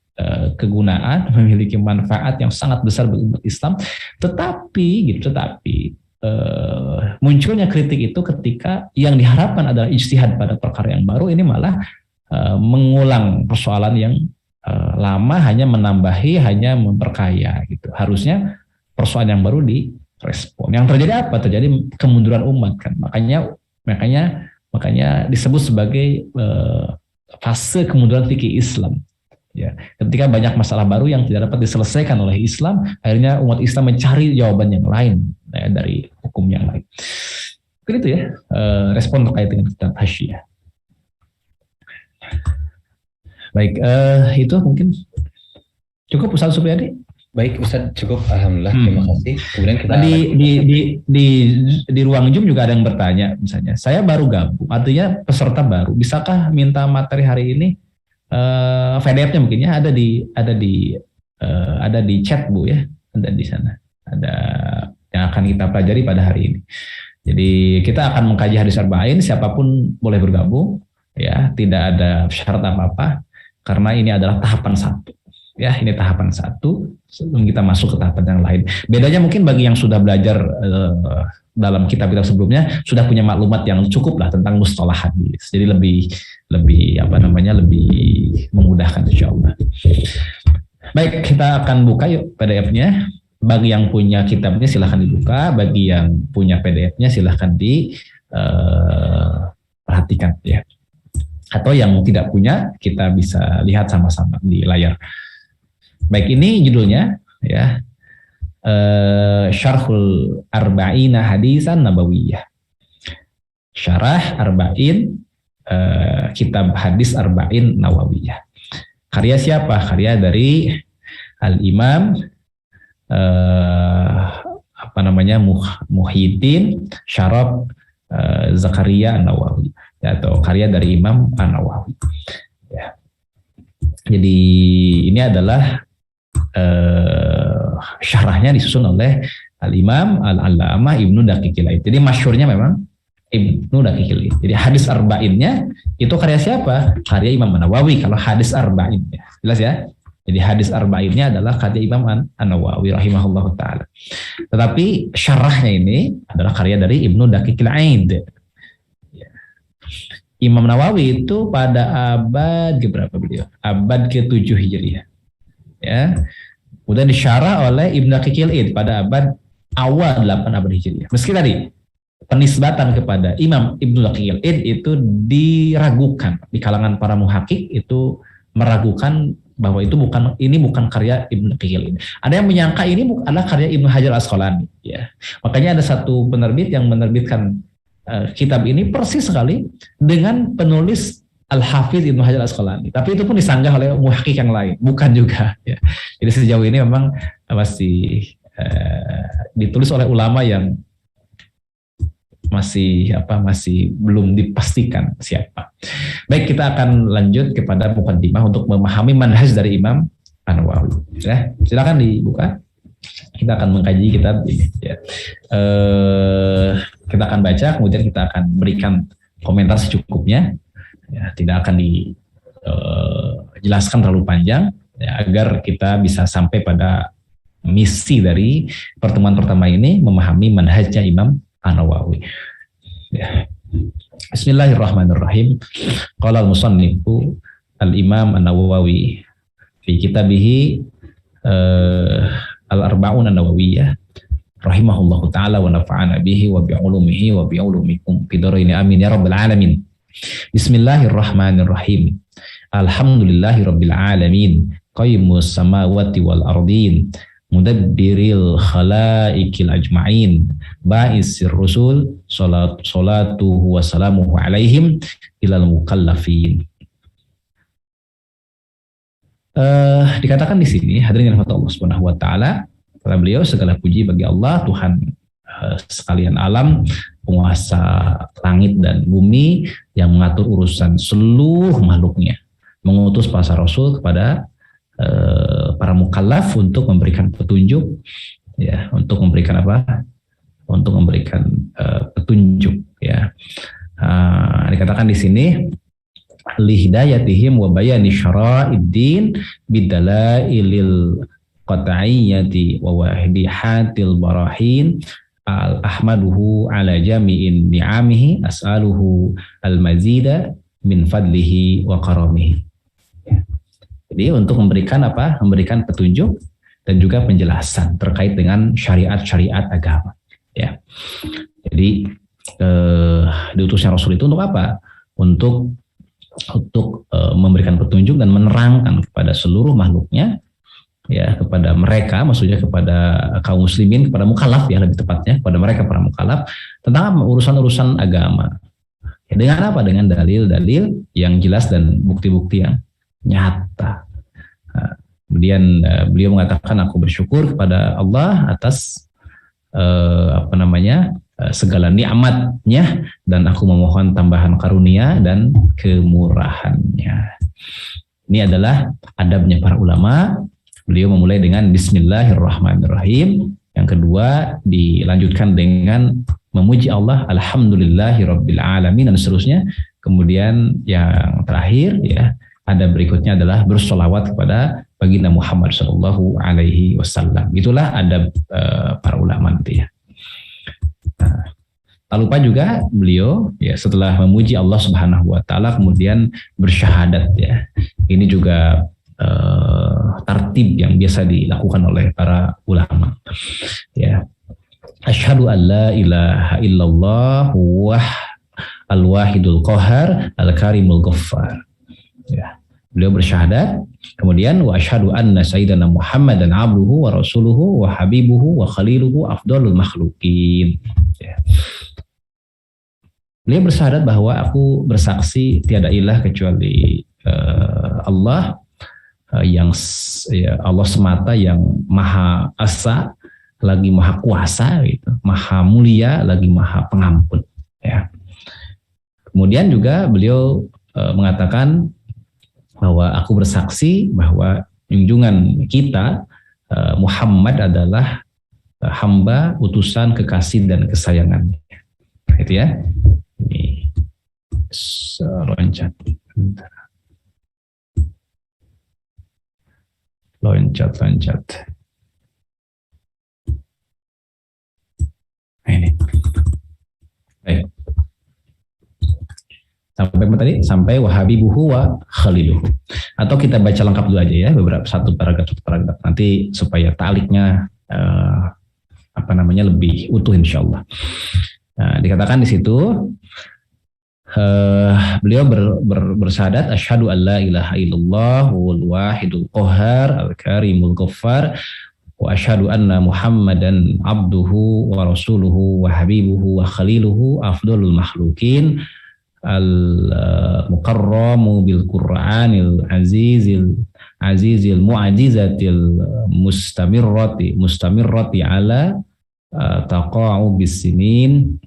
kegunaan, memiliki manfaat yang sangat besar bagi umat Islam. Tetapi munculnya kritik itu ketika yang diharapkan adalah ijtihad pada perkara yang baru, ini malah mengulang persoalan yang lama, hanya menambahi, hanya memperkaya gitu. Harusnya persoalan yang baru direspon. Yang terjadi apa? Terjadi kemunduran umat kan. Makanya disebut sebagai fase kemunduran fikih Islam. Ya, ketika banyak masalah baru yang tidak dapat diselesaikan oleh Islam, akhirnya umat Islam mencari jawaban yang lain ya, dari hukum yang lain. Begitu ya, respon terkait dengan kitab Hasyiah. Baik, itu mungkin cukup Ustaz Supriyadi. Baik Ustaz, cukup, alhamdulillah, terima kasih. Kemudian kita di ruang Zoom juga ada yang bertanya, misalnya saya baru gabung, artinya peserta baru, bisakah minta materi hari ini? PDF-nya mungkin ya ada di chat Bu ya, ada di sana, ada yang akan kita pelajari pada hari ini. Jadi kita akan mengkaji hadis arba'in, siapapun boleh bergabung ya, tidak ada syarat apa-apa karena ini adalah tahapan 1. Ya, ini tahapan 1 sebelum kita masuk ke tahapan yang lain. Bedanya mungkin bagi yang sudah belajar dalam kitab-kitab sebelumnya sudah punya maklumat yang cukup lah tentang mustalah hadis. Jadi lebih memudahkan insyaallah. Baik, kita akan buka yuk PDF-nya. Bagi yang punya kitabnya silahkan dibuka, bagi yang punya PDF-nya silahkan diperhatikan ya. Atau yang tidak punya, kita bisa lihat sama-sama di layar. Baik, ini judulnya ya, Syarhul Arba'ina Hadisan Nabawiyah. Syarah Arba'in, kitab hadis Arba'in Nawawiyah. Karya siapa? Karya dari Al-Imam Muhyiddin Syaraf Zakaria An-Nawawi, atau karya dari Imam An-Nawawi. Ya. Jadi ini adalah syarahnya disusun oleh Al-Imam Al-Allamah Ibnu Daqiqil Aid. Jadi masyhurnya memang Ibnu Daqiqil Aid. Jadi hadis arba'innya itu karya siapa? Karya Imam An-Nawawi kalau hadis arba'innya. Jelas ya? Jadi hadis arba'innya adalah karya Imam An-Nawawi rahimahullahu taala. Tetapi syarahnya ini adalah karya dari Ibnu Daqiqil Aid. Imam Nawawi itu pada abad keberapa beliau? Abad ke-7 Hijriah. Ya. Kemudian disyarah oleh Ibnu Daqiqil Aid pada abad awal 8 abad Hijriah. Meski tadi penisbatan kepada Imam Ibnu Daqiqil Aid itu diragukan di kalangan para muhaqqiq, itu meragukan bahwa ini bukan karya Ibnu Daqiqil Aid. Ada yang menyangka ini adalah karya Ibnu Hajar Al-Asqalani ya. Makanya ada satu penerbit yang menerbitkan kitab ini persis sekali dengan penulis Al-Hafidz Ibnu Hajar Al-Asqalani. Tapi itu pun disanggah oleh muhaqqiq yang lain, bukan juga. Ya. Jadi sejauh ini memang masih ditulis oleh ulama yang masih belum dipastikan siapa. Baik, kita akan lanjut kepada muqaddimah untuk memahami manhaj dari Imam An-Nawawi. Ya, silakan dibuka. Kita akan mengkaji kitab ini. Ya. Kita akan baca, kemudian kita akan berikan komentar secukupnya. Ya, tidak akan dijelaskan terlalu panjang ya, agar kita bisa sampai pada misi dari pertemuan pertama ini, memahami manhajnya Imam An-Nawawi. Ya. Bismillahirrahmanirrahim. Qala al-musannifu al-Imam An-Nawawi fi kitabihi Al-Arba'un An-Nawawiyah rahimahullahu ta'ala wa nafa'ana bihi wa bi'ulumihi wa bi'ulumikum fi dharaini amin ya rabbal alamin. Bismillahirrahmanirrahim. Alhamdulillahi rabbil alamin, qayyimus samawati wal ardin, mudabbiril khalaikil ajma'in, ba'isir rusul, salatuhu wa salamuhu alaihim ilal mukallafin. Dikatakan di sini, hadirin yang Allah Subhanahu wa taala, kata beliau, segala puji bagi Allah, Tuhan sekalian alam, penguasa langit dan bumi, yang mengatur urusan seluruh makhluknya, mengutus para rasul kepada para mukallaf untuk memberikan petunjuk, ya, untuk memberikan apa? Untuk memberikan petunjuk, ya. Dikatakan di sini, lihidayatihim wa bayani syara'iddin bidalailil qat'iyyati wa wahidihatil barahin ahmaduhu ala jami'in ni'amihi as'aluhu al-mazida min fadlihi wa karamihi. Jadi untuk memberikan apa? Memberikan petunjuk dan juga penjelasan terkait dengan syariat-syariat agama, ya. Jadi diutusnya Rasul itu untuk apa? Untuk memberikan petunjuk dan menerangkan kepada seluruh makhluknya, ya, kepada mereka, maksudnya kepada kaum muslimin, kepada mukallaf, ya, lebih tepatnya kepada mereka para mukallaf, tentang urusan-urusan agama. Ya, dengan apa? Dengan dalil-dalil yang jelas dan bukti-bukti yang nyata. Kemudian beliau mengatakan, aku bersyukur kepada Allah atas segala nikmatnya, dan aku memohon tambahan karunia dan kemurahannya. Ini adalah adabnya para ulama. Beliau memulai dengan Bismillahirrahmanirrahim. Yang kedua dilanjutkan dengan memuji Allah, Alhamdulillahirabbil alamin, dan seterusnya. Kemudian yang terakhir, ya, adab berikutnya adalah bersolawat kepada baginda Muhammad Shallallahu Alaihi Wasallam. Itulah adab para ulama nanti, ya. Nah, tak lupa juga beliau, ya, setelah memuji Allah Subhanahu Wa Taala kemudian bersyahadat, ya. Ini juga tartib yang biasa dilakukan oleh para ulama, ya. Asyhadu an la ilaha illallah al-wahidul qahar al-karimul ghaffar, ya. Beliau bersyahadat, kemudian wa asyhadu anna sayyidana Muhammadan abduhu wa rasuluhu wa habibuhu wa khaliluhu afdalul makhluqin, ya. Beliau bersyahadat bahwa aku bersaksi tiada ilah kecuali Allah, yang, ya, Allah semata yang maha esa lagi maha kuasa, gitu, maha mulia lagi maha pengampun, ya. Kemudian juga beliau mengatakan bahwa aku bersaksi bahwa junjungan kita Muhammad adalah hamba, utusan, kekasih dan kesayangannya, gitu, ya. Ini loncat. Nah, ini. Baik. Sampai tadi, sampai wahabibuhu wa khaliluhu. Atau kita baca lengkap dulu aja, ya, beberapa satu paragraf nanti supaya taliknya lebih utuh insyaallah. Nah, dikatakan di situ beliau bersyahadat asyhadu an la ilaha illallah wal wahidul qahar al karimul ghaffar wa asyhadu anna Muhammadan abduhu wa rasuluhu wa habibuhu wa khaliluhu afdalul makhluqin al-mukarramu bil Qur'anil azizil mu'ajizatil mustamirrati ala taqa'u bis sinin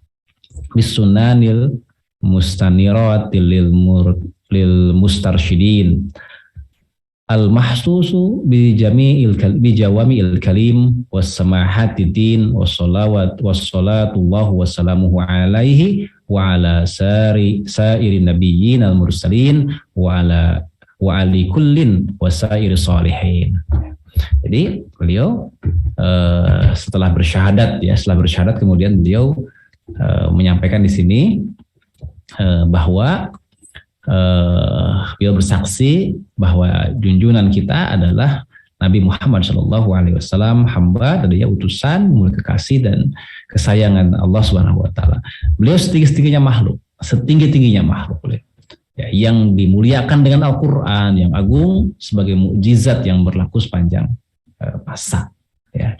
bis sunanil mustaniratil lil mustarsyidin al-mahsusu bi jawami'il kalim was samahatidin was salatullahu wassalamuhu alaihi wa ala sairin nabiyyin al-mursalin wa ali kullin wa sairi salihin. Jadi beliau setelah bersyahadat, ya, kemudian beliau menyampaikan di sini bahwa beliau bersaksi bahwa junjungan kita adalah Nabi Muhammad Shallallahu Alaihi Wasallam, hamba dan dia utusan, mulia kekasih dan kesayangan Allah Subhanahu Wa Taala. Beliau setinggi-tingginya makhluk, ya, yang dimuliakan dengan Al-Quran yang agung sebagai mukjizat yang berlaku sepanjang masa. Ya.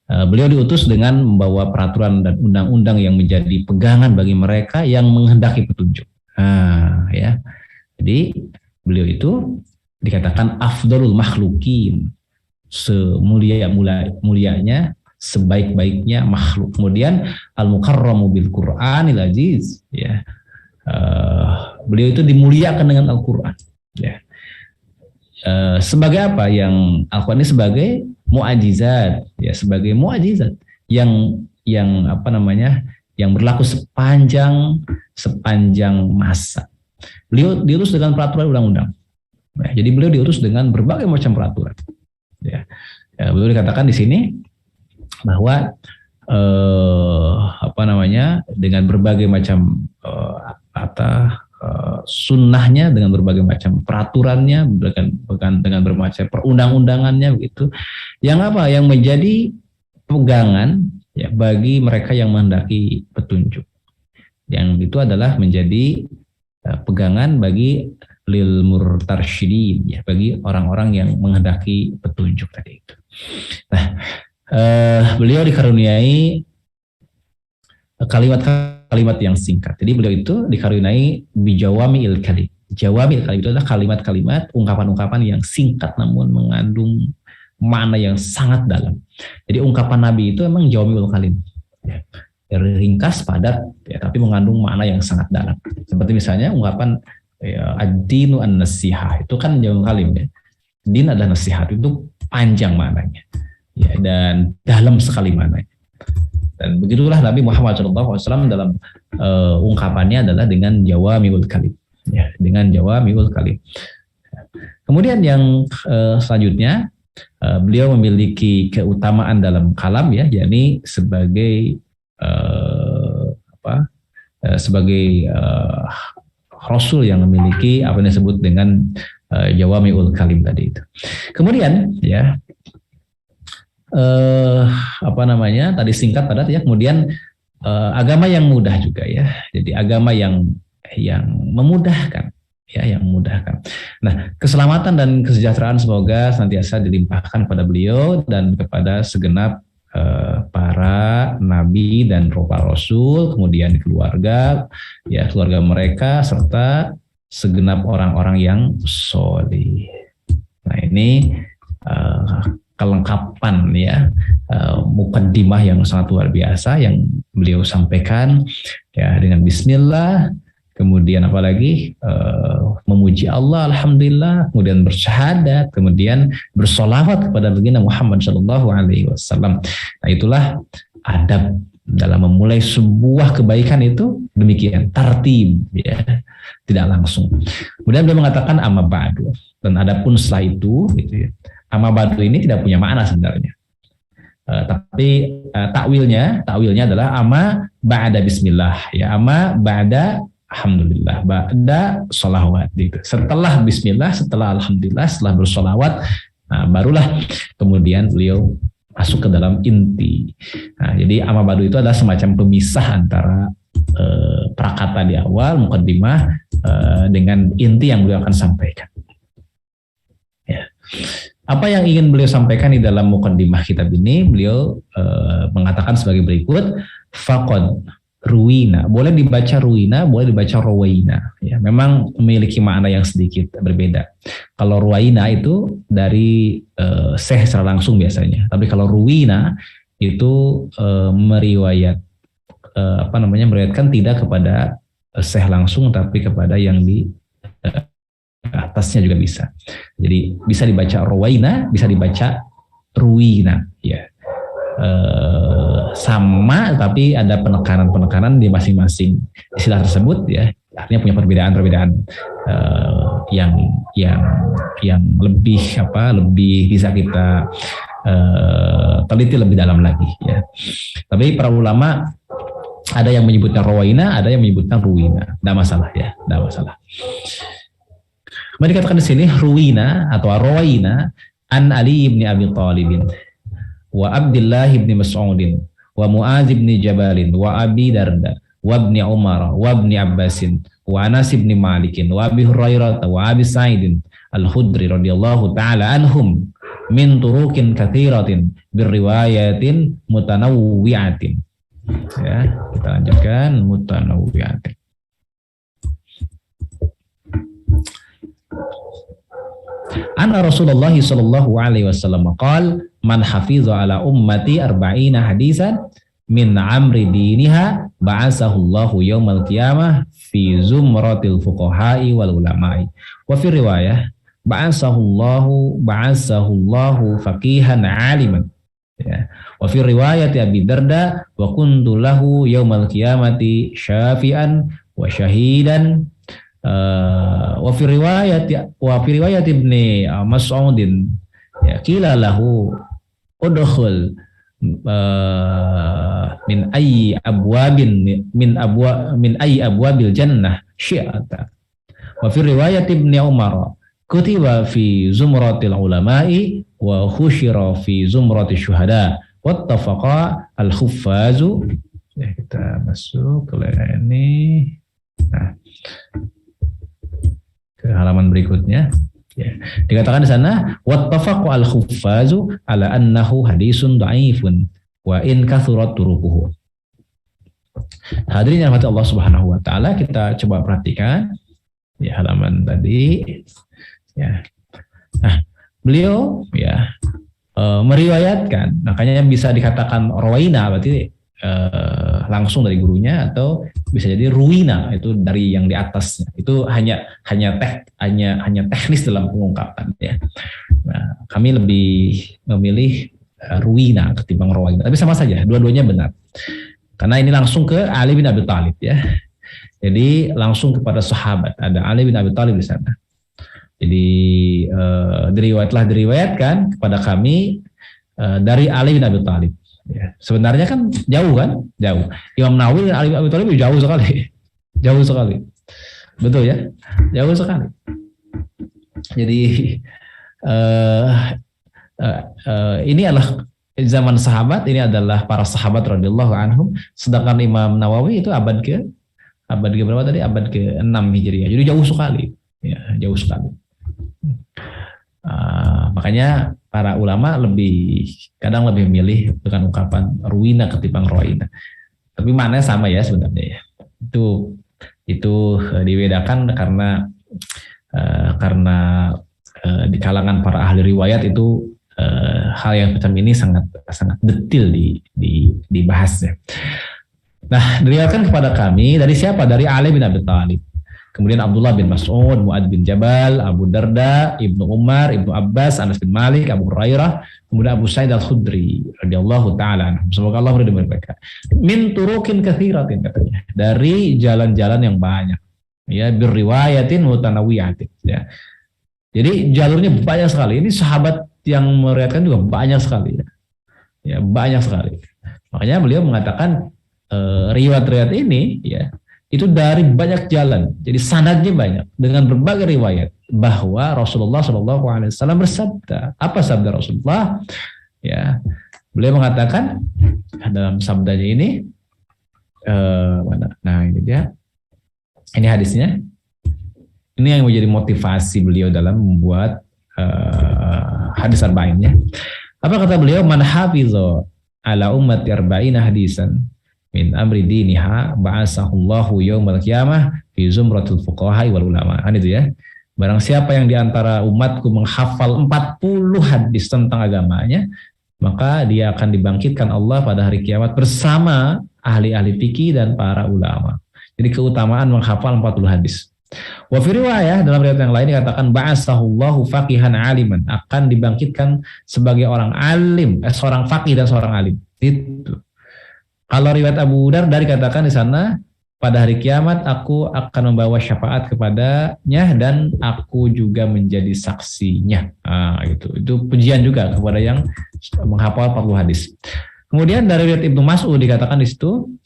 Beliau diutus dengan membawa peraturan dan undang-undang yang menjadi pegangan bagi mereka yang menghendaki petunjuk. Ya. Jadi beliau itu dikatakan afdalul makhlukin, semulia-mulianya, sebaik-baiknya makhluk. Kemudian al-mukarramu bil Qur'anil aziz, ya. Beliau itu dimuliakan dengan Al-Quran, ya. Sebagai apa? Yang Al-Quran ini sebagai mu'ajizat, ya, sebagai mu'ajizat yang apa namanya, yang berlaku sepanjang masa. Beliau diurus dengan peraturan undang-undang. Nah, jadi beliau diurus dengan berbagai macam peraturan. Ya. Beliau dikatakan di sini bahwa apa namanya, dengan berbagai macam sunnahnya, dengan berbagai macam peraturannya, dengan berbagai macam perundang-undangannya begitu, yang apa, yang menjadi pegangan, ya, bagi mereka yang menghendaki petunjuk. Yang itu adalah menjadi pegangan bagi lil murtarsyidin, ya, bagi orang-orang yang menghendaki petunjuk tadi itu. Nah, beliau dikaruniai kalimat-kalimat yang singkat. Jadi beliau itu dikaruniai bijawami'il kalim. Jawami'il kalim itu adalah kalimat-kalimat, ungkapan-ungkapan yang singkat namun mengandung makna yang sangat dalam. Jadi ungkapan Nabi itu memang jawami'ul kalim, ya, ringkas, padat, ya, tapi mengandung makna yang sangat dalam. Seperti misalnya ungkapan, ya, ad-dinu an-nasihah, itu kan jawami'ul kalim, ya. Din adalah nasihat, itu panjang maknanya, ya, dan dalam sekali maknanya. Dan begitulah Nabi Muhammad SAW dalam ungkapannya adalah dengan jawami'ul kalim, ya, dengan jawami'ul kalim. Kemudian yang selanjutnya, beliau memiliki keutamaan dalam kalam, ya, yakni sebagai sebagai Rasul yang memiliki apa yang disebut dengan jawami'ul kalim tadi itu. Kemudian, ya, apa namanya, tadi singkat padat, ya. Kemudian agama yang mudah juga, ya. Jadi agama yang memudahkan, ya, yang memudahkan. Nah, keselamatan dan kesejahteraan semoga senantiasa dilimpahkan kepada beliau dan kepada segenap para nabi dan para rasul, kemudian keluarga, ya, keluarga mereka serta segenap orang-orang yang sholih. Nah, ini kelengkapan, ya, mukaddimah yang sangat luar biasa yang beliau sampaikan, ya, dengan bismillah, kemudian apalagi memuji Allah, alhamdulillah, kemudian bersyahadat, kemudian bersolawat kepada baginda Muhammad SAW. Nah, itulah adab dalam memulai sebuah kebaikan itu, demikian tartib, ya, tidak langsung. Kemudian beliau mengatakan amma ba'du, dan adapun setelah itu, gitu, ya. Amma ba'du ini tidak punya makna sebenarnya. Tapi takwilnya adalah amma ba'da bismillah, ya, amma ba'da alhamdulillah, ba'da sholawat, gitu. Setelah bismillah, setelah alhamdulillah, setelah bersolawat, nah, barulah kemudian beliau masuk ke dalam inti. Nah, jadi amma ba'du itu adalah semacam pemisah antara prakata di awal, mukaddimah, dengan inti yang beliau akan sampaikan. Ya. Apa yang ingin beliau sampaikan di dalam mukaddimah kitab ini, beliau mengatakan sebagai berikut, faqad ruwina, boleh dibaca ruwina, boleh dibaca rawaina, ya, memang memiliki makna yang sedikit berbeda. Kalau ruwaina itu dari syekh secara langsung biasanya, tapi kalau ruwina itu meriwayatkan tidak kepada syekh langsung, tapi kepada yang di atasnya juga bisa. Jadi bisa dibaca rawaina, bisa dibaca ruwina, ya. Sama, tapi ada penekanan di masing-masing istilah tersebut, ya, artinya punya perbedaan yang lebih bisa kita teliti lebih dalam lagi, ya. Tapi para ulama ada yang menyebutkan rawaina, ada yang menyebutkan ruwina, tidak masalah, ya, tidak masalah. Mari dikatakan di sini ruwina atau rawaina an Ali bin Abi Thalib wa Abdullah bin Mas'ud wa Mu'adz bin Jabal wa Abi Darda wa Ibn Umar wa Ibn Abbas wa Anas bin Malik wa Abi Hurairah wa Abi Sa'id Al-Khudri radhiyallahu taala anhum min turukin katsiratin birriwayatin mutanawwi'atin. Ya, kita lanjutkan mutanawwi'atin. Anna Rasulullah sallallahu alaihi wasallam qala man hafiza ala ummati arba'ina hadisan min amri diniha ba'asahu Allahu yaumal qiyamah fi zumratil fuqaha'i wal ulama'i. Wa fi riwayah ba'asahu Allahu faqihan 'aliman. Ya. Wa fi riwayat Abi Darda wa kuntu lahu yaumal qiyamati syafi'an wa syahidan. Wa fi riwayat Ibni Mas'udin ya qila lahu udkhul min ayyi abwabil jannah syi'ata. Wa fi riwayat Ibni Umar kutiba fi zumratil ulama'i wa khusyira fi zumratil syuhada wattafaqa al-khuffazu. Ya, kita masuk ke ini. Nah, ke halaman berikutnya. Ya. Dikatakan di sana wattafaqu al-khuffazu ala annahu hadisun dhaifun wa in kathurat turuquhu. Hadirin yang dirahmati Allah Subhanahu wa taala, kita coba perhatikan ya halaman tadi ya. Nah, beliau ya meriwayatkan, makanya bisa dikatakan rawaina berarti langsung dari gurunya, atau bisa jadi ruwina itu dari yang di atasnya. Itu hanya teknis dalam pengungkapan ya. Nah, kami lebih memilih ruwina ketimbang rawaina, tapi sama saja, dua-duanya benar. Karena ini langsung ke Ali bin Abi Thalib ya. Jadi langsung kepada sahabat, ada Ali bin Abi Thalib di sana. Jadi diriwayatkan kepada kami dari Ali bin Abi Thalib. Ya, sebenarnya kan jauh kan, jauh. Imam Nawawi dan Ali bin Abi Thalib jauh sekali, jauh sekali, betul ya, jauh sekali. Jadi ini adalah zaman sahabat, ini adalah para sahabat radhiyallahu anhum. Sedangkan Imam Nawawi itu abad ke berapa tadi? Abad ke-6 Hijriah. Jadi jauh sekali, ya, jauh sekali. Makanya para ulama kadang lebih milih dengan ungkapan ruwina ketimbang rawaina. Tapi maknanya sama ya sebenarnya ya. Itu dibedakan karena di kalangan para ahli riwayat itu hal yang macam ini sangat detail dibahasnya. Nah, diriwayatkan kepada kami dari siapa? Dari Ali bin Abi Thalib. Kemudian Abdullah bin Mas'ud, Mu'ad bin Jabal, Abu Darda, Ibnu Umar, Ibnu Abbas, Anas bin Malik, Abu Hurairah, kemudian Abu Sa'id Al-Khudri radhiyallahu taala anhum. Semoga Allah meridhai mereka. Min turukin katsiratin katanya. Dari jalan-jalan yang banyak. Ya, birriwayatin mutanawwi'atin ya. Jadi jalurnya banyak sekali. Ini sahabat yang meriwayatkan juga banyak sekali ya. Ya, banyak sekali. Makanya beliau mengatakan riwayat-riwayat ini ya itu dari banyak jalan, jadi sanadnya banyak dengan berbagai riwayat bahwa Rasulullah SAW bersabda. Apa sabda Rasulullah? Ya, beliau mengatakan dalam sabdanya ini, mana? Nah ini dia, ini hadisnya. Ini yang menjadi motivasi beliau dalam membuat hadis arba'innya. Apa kata beliau? Man hafiza ala ummati arba'ina hadisan min amri diniha ba'asahullahu yaumal qiyamah fi zumratul fuqaha wal ulama. Kan itu ya. Barang siapa yang diantara umatku menghafal 40 hadis tentang agamanya, maka dia akan dibangkitkan Allah pada hari kiamat bersama ahli-ahli fikih dan para ulama. Jadi keutamaan menghafal 40 hadis. Wa fi riwayah, dalam riwayat yang lain dikatakan ba'asahullahu faqihan aliman, akan dibangkitkan sebagai orang alim, seorang faqih dan seorang alim. Itu. Kalau riwayat Abu Darda dikatakan di sana, pada hari kiamat aku akan membawa syafaat kepadanya dan aku juga menjadi saksinya. Itu pujian juga kepada yang menghafal 40 hadis. Kemudian dari riwayat Ibnu Mas'ud dikatakan di situ,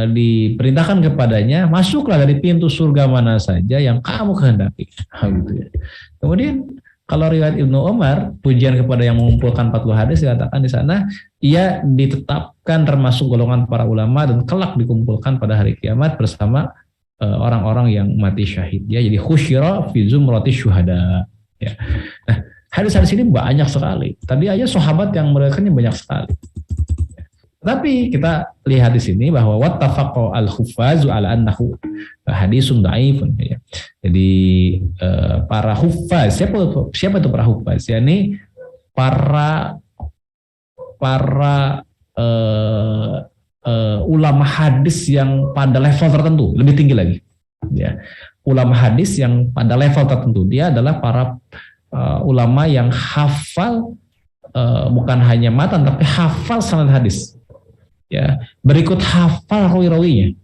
diperintahkan kepadanya, masuklah dari pintu surga mana saja yang kamu kehendaki. Gitu ya. Kemudian kalau riwayat Ibnu Umar, pujian kepada yang mengumpulkan 40 hadis dikatakan di sana, ia ditetapkan termasuk golongan para ulama dan kelak dikumpulkan pada hari kiamat bersama orang-orang yang mati syahid ya. Jadi khusyira fi zumrati syuhada ya. Nah, hadis-hadis ini banyak sekali. Tadi aja sahabat yang meriwayatkannya banyak sekali. Tapi kita lihat di sini bahwa wattafaqo al-huffazu ala annahu hadisun dhaifun ya. Jadi para huffaz, siapa itu para huffaz? Ya, ini para ulama hadis yang pada level tertentu, lebih tinggi lagi. Ya. Ulama hadis yang pada level tertentu, dia adalah para ulama yang hafal bukan hanya matan tapi hafal sanad hadis. Ya, berikut hafal rawi-rawinya,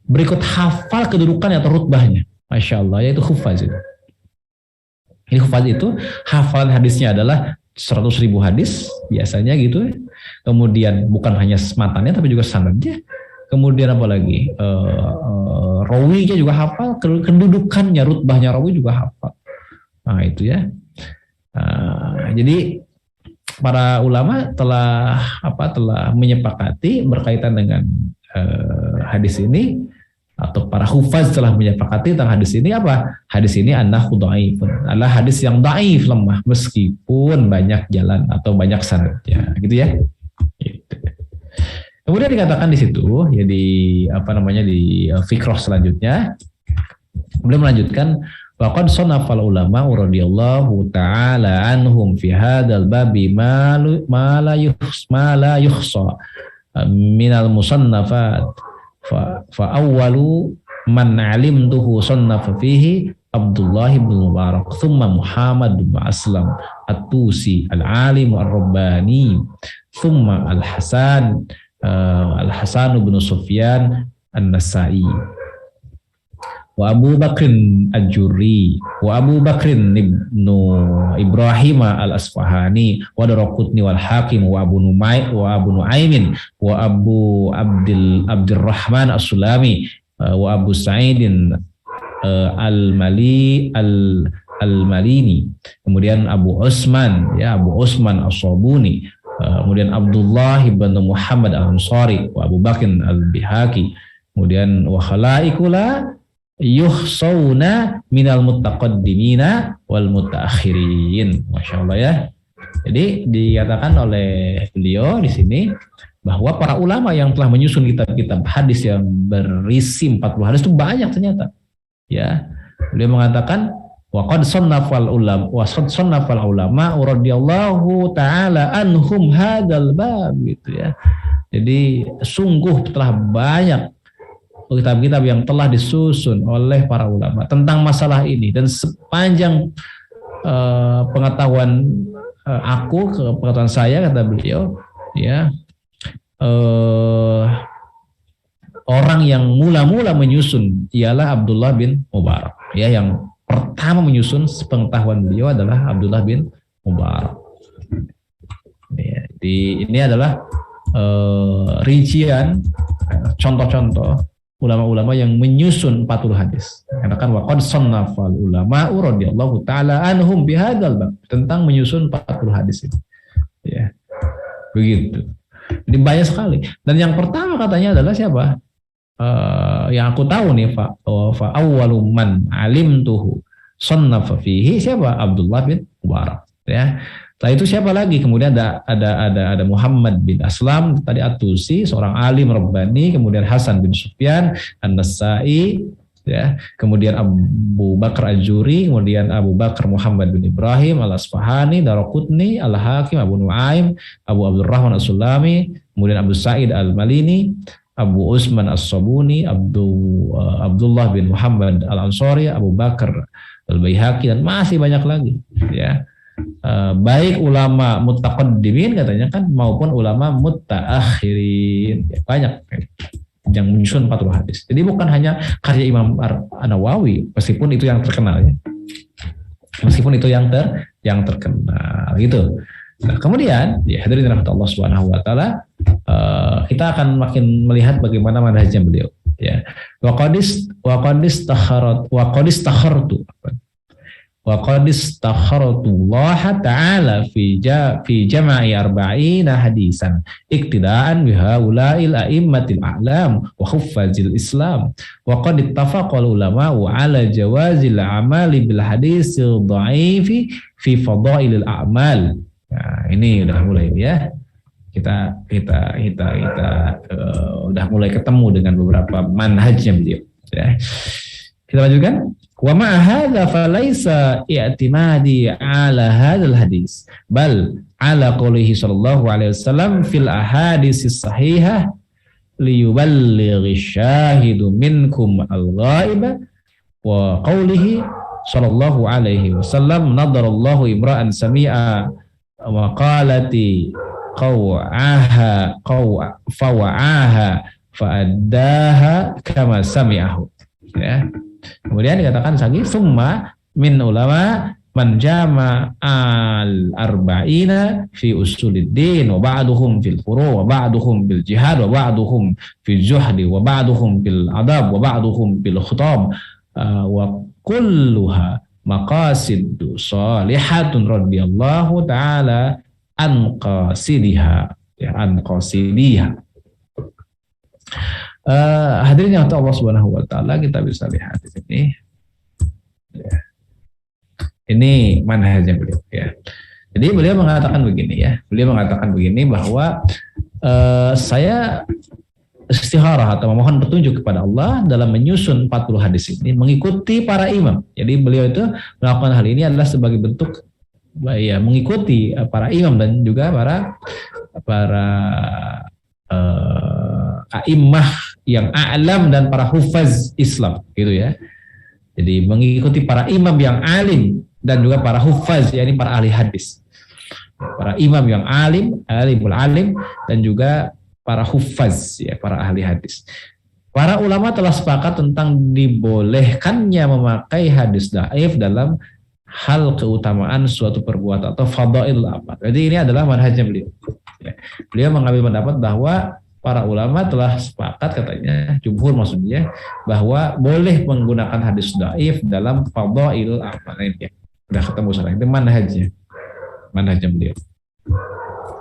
berikut hafal kedudukannya atau rutbahnya, masya Allah, yaitu hufaz itu. Ini hufaz itu hafalan hadisnya adalah 100.000 hadis biasanya gitu. Kemudian bukan hanya matannya tapi juga sanadnya. Kemudian apa lagi? Rawinya juga hafal, kedudukannya, rutbahnya rawi juga hafal. Nah itu ya. Jadi para ulama telah menyepakati berkaitan dengan hadis ini, atau para hufaz telah menyepakati tentang hadis ini apa? Hadis ini annahu dhaifun, adalah hadis yang dhaif, lemah meskipun banyak jalan atau banyak sanadnya, gitu ya. Gitu. Kemudian dikatakan di situ ya di fikrah selanjutnya beliau melanjutkan waqad sanafal ulama radhiyallahu ta'ala anhum fi hadzal babi ma la yuhsa minal musannafat fa awwalu man alimtuhu sannafa fihi Abdullah bin Mubarak thumma Muhammad bin Aslam at-Tusi al-alim ar-rabbani thumma al-Hasan bin Sufyan an-Nasai wa Abu Bakrin al-Jurri wa Abu Bakrin ibnu Ibrahim al-Asfahani wa Daraqutni wal Hakim wa Abu Nuaimin wa Abu Abdurrahman as-Sulami wa Abu Sa'idin al-Malini, kemudian Abu Usman as-Sabuni, kemudian Abdullah bin Muhammad al-Ansari wa Abu Bakr al-Bihaqi, kemudian wa khalaikula yuhsawna minal muttaqaddimina wal mutaakhirin. Masya Allah ya. Jadi dikatakan oleh beliau di sini bahwa para ulama yang telah menyusun kitab-kitab hadis yang berisi 40 hadis itu banyak ternyata. Ya. Beliau mengatakan waqad sannafal ulama radhiyallahu taala anhum hadzal bab gitu ya. Jadi sungguh telah banyak kitab-kitab yang telah disusun oleh para ulama tentang masalah ini, dan sepanjang pengetahuan pengetahuan saya, kata beliau ya, orang yang mula-mula menyusun ialah Abdullah bin Mubarak ya, yang pertama menyusun sepengetahuan beliau adalah Abdullah bin Mubarak ya. Ini adalah rincian contoh-contoh ulama-ulama yang menyusun 40 hadis. Katakan waqad sannafal ulama radhiyallahu taala anhum bihadzal bab, tentang menyusun 40 hadis itu. Ya. Begitu. Jadi banyak sekali. Dan yang pertama katanya adalah siapa? Yang aku tahu nih, fa awwalu man alimtuhu sannafa fihi, siapa? Abdullah bin Mubarak, ya. Setelah itu siapa lagi? Kemudian ada Muhammad bin Aslam tadi at-Tusi, seorang alim rabbani, kemudian Hasan bin Sufyan an-Nasai ya, kemudian Abu Bakar al-Juri, kemudian Abu Bakar Muhammad bin Ibrahim al-Asfahani, Daraqutni, al-Hakim, Abu Nuaim, Abu Abdurrahman as-Sulami, kemudian Abu Sa'id al-Malini, Abu Usman as-Sabuni, Abdullah bin Muhammad al-Ansari, Abu Bakar al-Baihaqi, dan masih banyak lagi ya. Baik ulama muttaqaddimin katanya kan maupun ulama mutaakhirin ya, banyak yang menyusun 40 hadis. Jadi bukan hanya karya Imam An-Nawawi, meskipun itu yang terkenal ya. Meskipun itu yang terkenal gitu. Nah, kemudian ya hadirin rahmat Allah Subhanahu wa taala, kita akan makin melihat bagaimana manhajnya beliau ya. Wa qadis takhartu wa qad istakharatullaha ta'ala fi jama'i arba'ina hadisan iktidaan bihaula'il a'immatil a'lam wa huffazil Islam wa qad ittafaqal ulama'u ala jawazil amali bil hadisil dha'ifi fi fadailil a'mal. Nah, ini udah mulai ya. Kita udah mulai ketemu dengan beberapa manhajnya beliau ya. Kita lanjutkan. Wa ma hadza falaysa i'timadi ala hadzal hadis bal ala qoulihi sallallahu alaihi wasallam fil ahaditsis sahihah liyuballighi syahidu minkum al-ghaiba wa qoulihi sallallahu alaihi wasallam nadarallahu imra'an sami'a wa qalati qaw'aha fawa'aha fa'addaha kama sami'ahu ya. Kemudian dikatakan lagi summa min ulama man jama al arba'ina fi usuluddin wa ba'duhum fil furu' wa ba'duhum bil jihad wa ba'duhum fil zuhdi wa ba'duhum bil adab wa ba'duhum bil khitab wa kulluha maqasidu salihatun radhiyallahu ta'ala an qasidiha ya an qasidiha. Hadirin yang Allah Subhanahu wa taala, kita bisa lihat di sini. Ya. Ini manhajnya beliau ya. Jadi beliau mengatakan begini ya. Beliau mengatakan begini bahwa saya istikharah atau memohon petunjuk kepada Allah dalam menyusun 40 hadis ini mengikuti para imam. Jadi beliau itu melakukan hal ini adalah sebagai bentuk ya mengikuti para imam dan juga para a'immah yang a'lam dan para hufaz Islam gitu ya. Jadi mengikuti para imam yang alim dan juga para hufaz, yakni para ahli hadis. Para imam yang alimul alim dan juga para hufaz ya, para ahli hadis. Para ulama telah sepakat tentang dibolehkannya memakai hadis dhaif dalam hal keutamaan suatu perbuatan atau fadail amal. Jadi ini adalah manhajnya beliau. Ya. Beliau mengambil pendapat bahwa para ulama telah sepakat, katanya jumhur maksudnya, bahwa boleh menggunakan hadis dhaif dalam fadail amal. Ini sudah ketemu sekarang, itu manhajnya beliau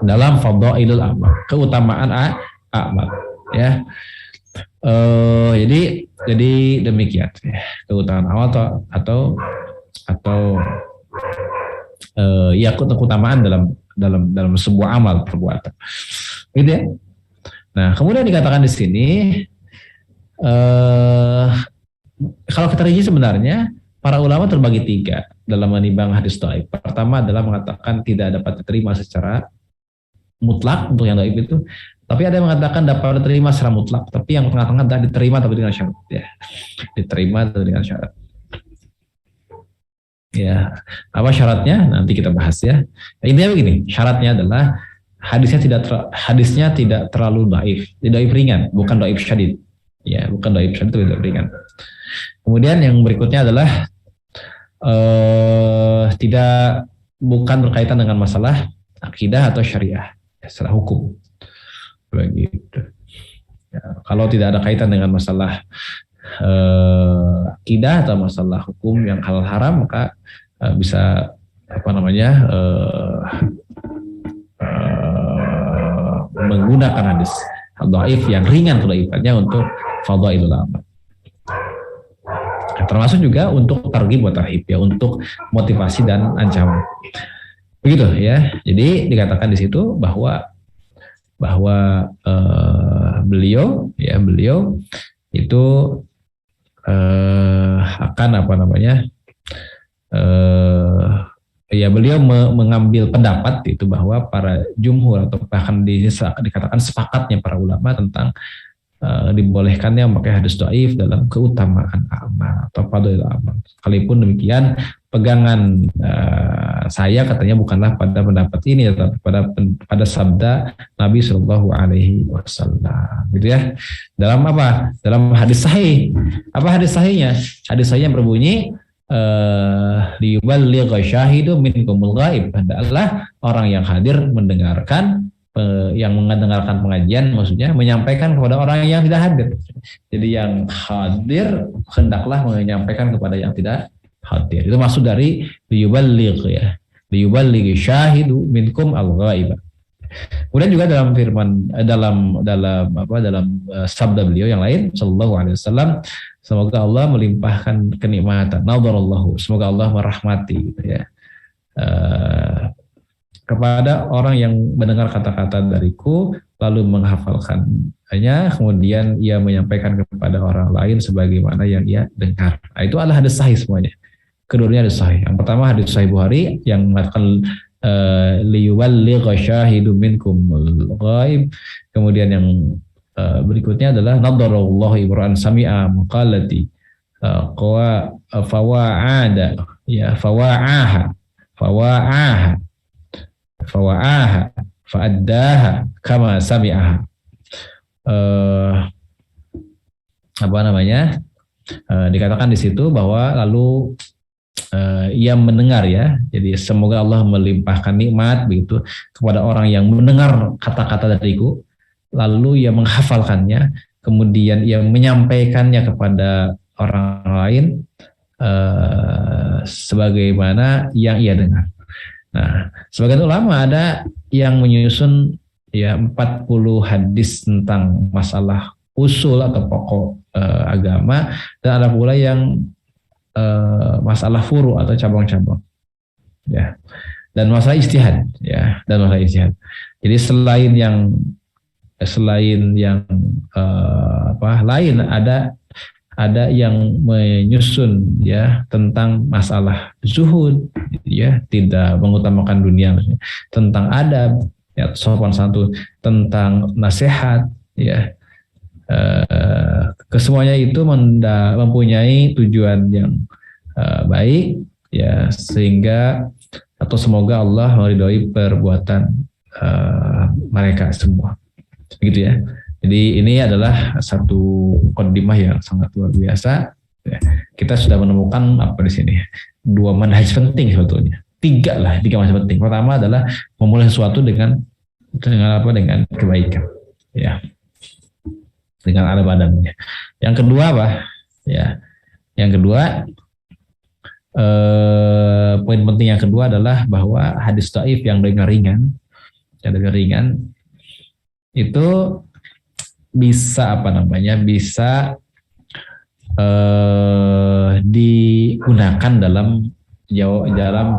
dalam fadailul amal, keutamaan amal ya. Jadi demikian ya, keutamaan amal atau ya keutamaan dalam sebuah amal perbuatan gitu ya. Nah, kemudian dikatakan di sini kalau kita rinci sebenarnya para ulama terbagi 3 dalam menimbang hadis dhaif. Pertama adalah mengatakan tidak dapat diterima secara mutlak untuk yang dhaif itu, tapi ada yang mengatakan dapat diterima secara mutlak, tapi yang tengah-tengah adalah diterima tapi dengan syarat ya. Diterima tapi dengan syarat. Ya, apa syaratnya? Nanti kita bahas ya. Intinya begini, syaratnya adalah hadisnya tidak terlalu dhaif, dhaif ringan, bukan dhaif syadid. Ya, bukan dhaif syadid, tapi dhaif ringan. Kemudian yang berikutnya adalah bukan berkaitan dengan masalah akidah atau syariah, secara hukum. Begitu. Ya, kalau tidak ada kaitan dengan masalah akidah atau masalah hukum yang halal haram, maka bisa menggunakan hadis dhaif yang ringan dhaifannya untuk fadhailul amal. Termasuk juga untuk targhib wa tarhib ya, untuk motivasi dan ancaman. Begitu ya. Jadi dikatakan di situ bahwa beliau itu akan beliau mengambil pendapat itu bahwa para jumhur atau bahkan dikatakan sepakatnya para ulama tentang dibolehkannya memakai hadis dhaif dalam keutamaan amal atau fadhail amal. Sekalipun demikian, pegangan saya katanya bukanlah pada pendapat ini, tetapi pada sabda Nabi Shallallahu Alaihi Wasallam, gitu ya. Dalam apa? Dalam hadis sahih. Apa hadis sahihnya? Hadis sahihnya berbunyi liyuballigha syahidu minkumul ghaib, adalah orang yang hadir mendengarkan, yang mendengarkan pengajian, maksudnya menyampaikan kepada orang yang tidak hadir. Jadi yang hadir hendaklah menyampaikan kepada yang tidak hadir. Itu maksud dari liyuballigh ya. Liyuballigh syahidu minkum al-ghaib. Kemudian juga dalam firman dalam sabda beliau yang lain sallallahu alaihi wasallam, semoga Allah melimpahkan kenikmatan, nadarallahu, semoga Allah merahmati gitu ya. Kepada orang yang mendengar kata-kata dariku lalu menghafalkannya, kemudian ia menyampaikan kepada orang lain sebagaimana yang ia dengar. Nah, itu adalah hadis sahih semuanya. Keduanya hadis sahih. Yang pertama hadis sahih Bukhari yang mengatakan liyuballigh syahidu minkum al-ghaib. Kemudian yang berikutnya adalah nadarallahu imra'an sami'a maqalati fawa'ada ya fawa'aha fa'addaha kama sami'aha. Apa namanya? Dikatakan di situ bahwa lalu ia mendengar ya. Jadi semoga Allah melimpahkan nikmat begitu kepada orang yang mendengar kata-kata dariku, lalu ia menghafalkannya, kemudian ia menyampaikannya kepada orang lain sebagaimana yang ia dengar. Nah, sebagian ulama ada yang menyusun ya 40 hadis tentang masalah usul atau pokok agama, dan ada pula yang masalah furu atau cabang-cabang ya, dan masalah ijtihad ya, dan masalah ijtihad. Jadi selain yang lain ada yang menyusun ya tentang masalah zuhud ya, tidak mengutamakan dunia, tentang adab ya, sopan santun, tentang nasihat ya. Kesemuanya itu mempunyai tujuan yang baik ya, sehingga atau semoga Allah meridhoi perbuatan mereka semua, begitu ya. Jadi ini adalah satu muqaddimah yang sangat luar biasa. Kita sudah menemukan apa di sini? 2 manhaj penting sebetulnya. 3 manhaj penting. Pertama adalah memulai sesuatu dengan kebaikan, ya, dengan adab-adabnya. Yang kedua apa? Ya, yang kedua poin penting yang kedua adalah bahwa hadis dhaif yang dengan ringan itu bisa bisa digunakan dalam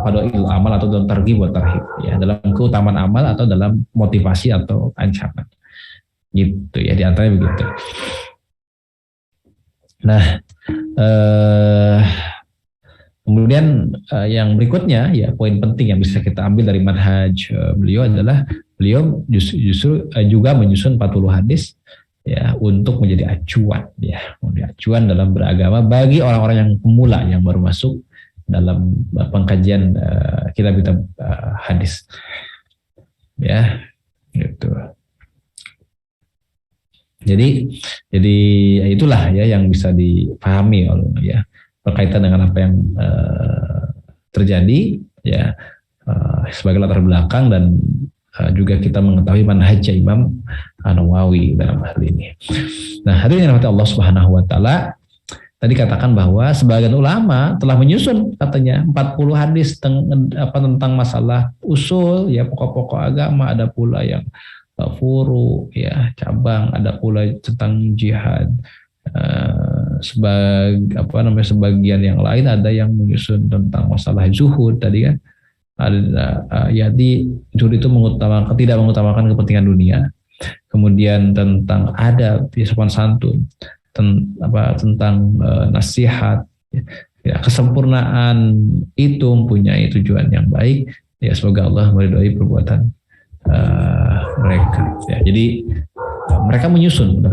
fadail amal atau dalam targhib wa tarhib ya, dalam keutamaan amal atau dalam motivasi atau ancaman gitu ya, di antaranya begitu. Nah, kemudian yang berikutnya ya, poin penting yang bisa kita ambil dari manhaj beliau adalah beliau justru juga menyusun 40 hadis ya untuk menjadi acuan dalam beragama bagi orang-orang yang pemula yang baru masuk dalam pengkajian kitab-kitab hadis ya, gitu. Jadi itulah ya yang bisa dipahami ya berkaitan dengan apa yang terjadi ya sebagai latar belakang, dan juga kita mengetahui manhaj Imam An-Nawawi dalam hal ini. Nah, hadirin yang dirahmati Allah Subhanahu wa taala, tadi katakan bahwa sebagian ulama telah menyusun katanya 40 hadis tentang masalah usul ya, pokok-pokok agama, ada pula yang furu ya, cabang, ada pula tentang jihad. Sebagian yang lain ada yang menyusun tentang masalah zuhud tadi kan. Jadi zuhud itu tidak mengutamakan kepentingan dunia. Kemudian tentang adab, sopan santun, tentang nasihat ya, kesempurnaan itu mempunyai tujuan yang baik ya, semoga Allah meridhoi perbuatan mereka ya. Jadi mereka menyusun.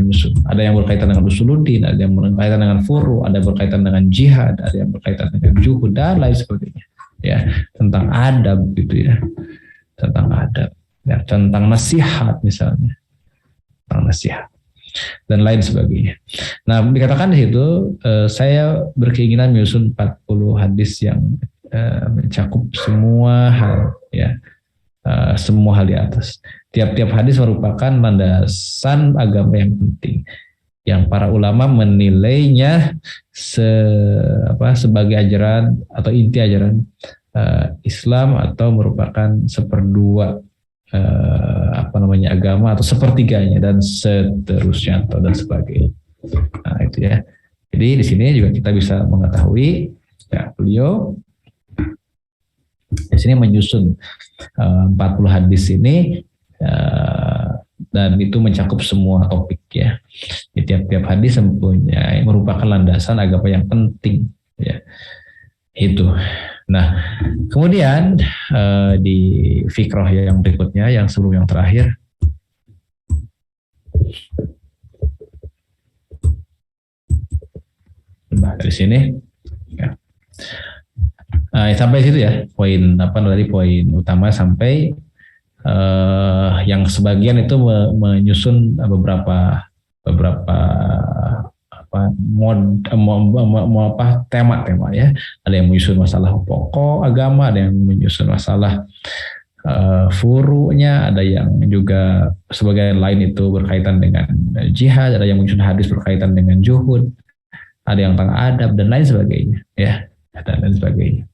Ada yang berkaitan dengan usuluddin, ada yang berkaitan dengan furu, ada yang berkaitan dengan jihad, ada yang berkaitan dengan juhud dan lain sebagainya. Ya, tentang adab gitu ya. Tentang adab. Ya, tentang nasihat misalnya. Tentang nasihat dan lain sebagainya. Nah, dikatakan di situ saya berkeinginan menyusun 40 hadis yang mencakup semua hal ya. Semua hal di atas. Tiap-tiap hadis merupakan landasan agama yang penting. yang para ulama menilainya sebagai ajaran atau inti ajaran Islam atau merupakan seperdua agama atau sepertiganya dan seterusnya atau dan sebagainya. Nah, itu ya. Jadi di sini juga kita bisa mengetahui ya, beliau di sini menyusun 40 hadis ini dan itu mencakup semua topik ya. Di tiap-tiap hadis mempunyai merupakan landasan agama yang penting ya. Itu. Nah, kemudian di fikrah yang berikutnya yang sebelum yang terakhir dari sini ya. Sampai situ ya poin poin utama sampai yang sebagian itu menyusun beberapa tema-tema ya. Ada yang menyusun masalah pokok agama, ada yang menyusun masalah furu'nya, ada yang juga sebagian lain itu berkaitan dengan jihad, ada yang menyusun hadis berkaitan dengan juhud, ada yang tentang adab dan lain sebagainya ya, dan lain sebagainya.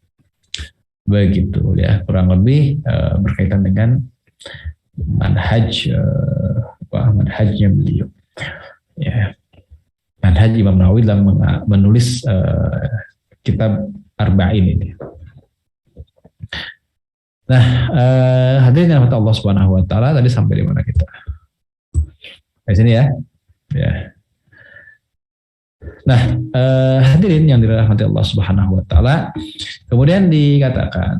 Begitu ya, kurang lebih berkaitan dengan manhajnya beliau ya. Manhaj Imam Nawawi dalam menulis kitab Arba'in ini. Nah, hadirin yang Allah Subhanahu wa taala, tadi sampai di mana kita? Di sini ya. Ya. Nah, hadirin yang dirahmati Allah Subhanahu wa taala, kemudian dikatakan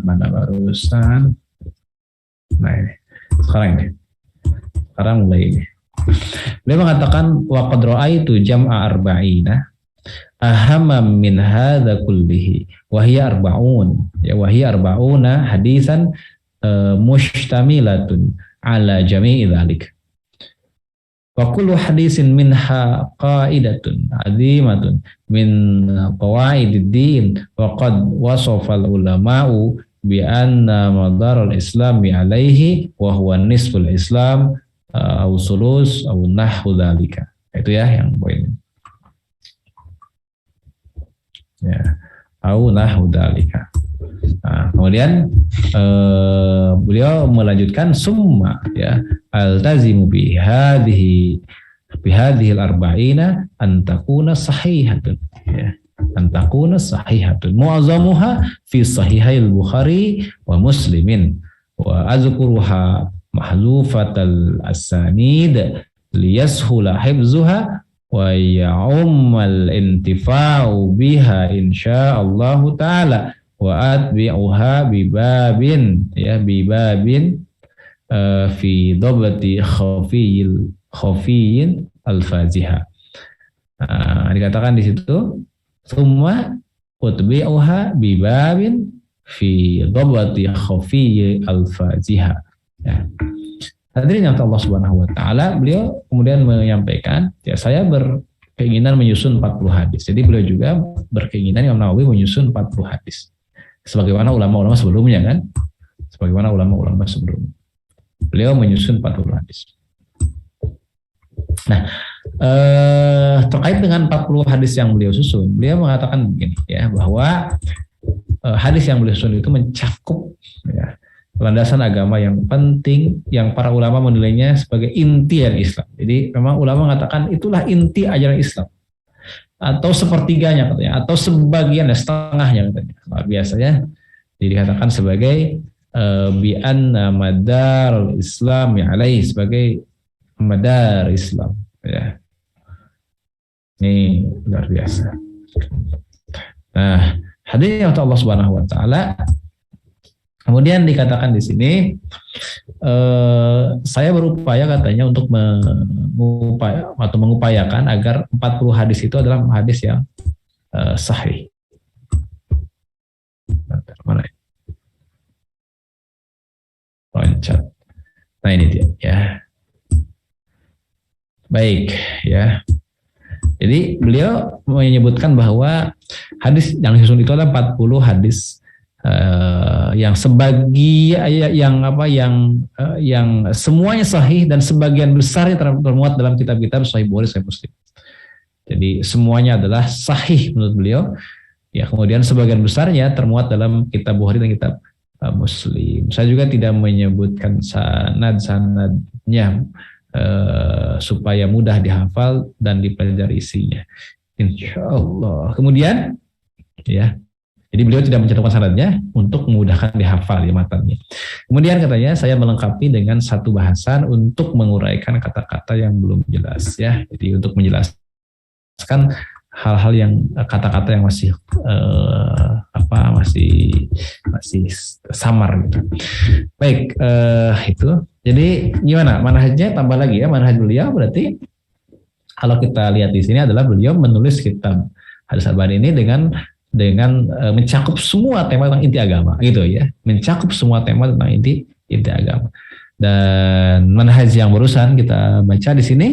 mana barusan? Nah ini, sekarang mulai ini. Beliau mengatakan wa qad ra'aitu jam'a arba'ina ahamma min hadza kullihi wa hiya arba'una hadisan mushtamilatun ala jami'i dzalik. Wa kullu hadisin minha qa'idatun azimatun min qawaidid din wa qad wasafa al-ulama'u bi anna madar al-islami alaihi wa huwa nisful islam au sulus au nahwu dzalika. Itu ya yang poin. Ya, au nahwu dzalika. Nah, kemudian beliau melanjutkan summa ya altazimu bi hadhihi al-arba'ina an takuna sahihatun ya. Antakuna sahihatun mu'azzamuha fi sahihail Bukhari wa Muslimin wa azkuruha mahzufatal asanid liyashula hifzuha wa ya'ummal intifa'u biha insyaallahu ta'ala wa atbi'uha bibabin fi dhabti khafiyyin al-faziha. Dikatakan di situ summa utbi'uha bibabin fi dhabti khafiyyi al-faziha. Ya. Hadirin yang Allah Subhanahu wa taala, beliau kemudian menyampaikan, ya saya berkeinginan menyusun 40 hadis. Jadi beliau juga berkeinginan Imam Nawawi menyusun 40 hadis. Sebagaimana ulama-ulama sebelumnya kan? Sebagaimana ulama-ulama sebelumnya. Beliau menyusun 40 hadis. Nah, terkait dengan 40 hadis yang beliau susun, beliau mengatakan begini ya, bahwa hadis yang beliau susun itu mencakup ya, landasan agama yang penting yang para ulama menilainya sebagai inti dari Islam. Jadi memang ulama mengatakan itulah inti ajaran Islam, atau sepertiganya katanya, atau sebagian setengahnya katanya. Nah, biasanya dikatakan sebagai bi anna madar Islam ya alaihi, sebagai madar Islam ya. Ini luar biasa. Nah, hadirin Allah Subhanahu wa taala, kemudian dikatakan di sini saya berupaya katanya untuk mengupayakan agar 40 hadis itu adalah hadis yang sahih. Mana ya? Loncat. Nah ini dia ya. Baik ya. Jadi beliau menyebutkan bahwa hadis yang disusun itu adalah 40 hadis yang yang semuanya sahih dan sebagian besarnya termuat dalam kitab-kitab Sahih Bukhari, Sahih Muslim. Jadi semuanya adalah sahih menurut beliau. Ya, kemudian sebagian besarnya termuat dalam kitab Bukhari dan kitab Muslim. Saya juga tidak menyebutkan sanad-sanadnya supaya mudah dihafal dan dipelajari isinya. Insya Allah. Kemudian, ya, jadi beliau tidak mencantumkan sanadnya untuk memudahkan dihafal ya matanya. Kemudian katanya saya melengkapi dengan satu bahasan untuk menguraikan kata-kata yang belum jelas ya. Jadi untuk menjelaskan hal-hal yang kata-kata yang masih masih samar gitu. Baik, itu. Jadi gimana manhajnya, tambah lagi ya, manhaj beliau berarti kalau kita lihat di sini adalah beliau menulis kitab Hadis Arba'in ini dengan mencakup semua tema tentang inti agama gitu ya, mencakup semua tema tentang inti agama. Dan manhaj yang barusan kita baca di sini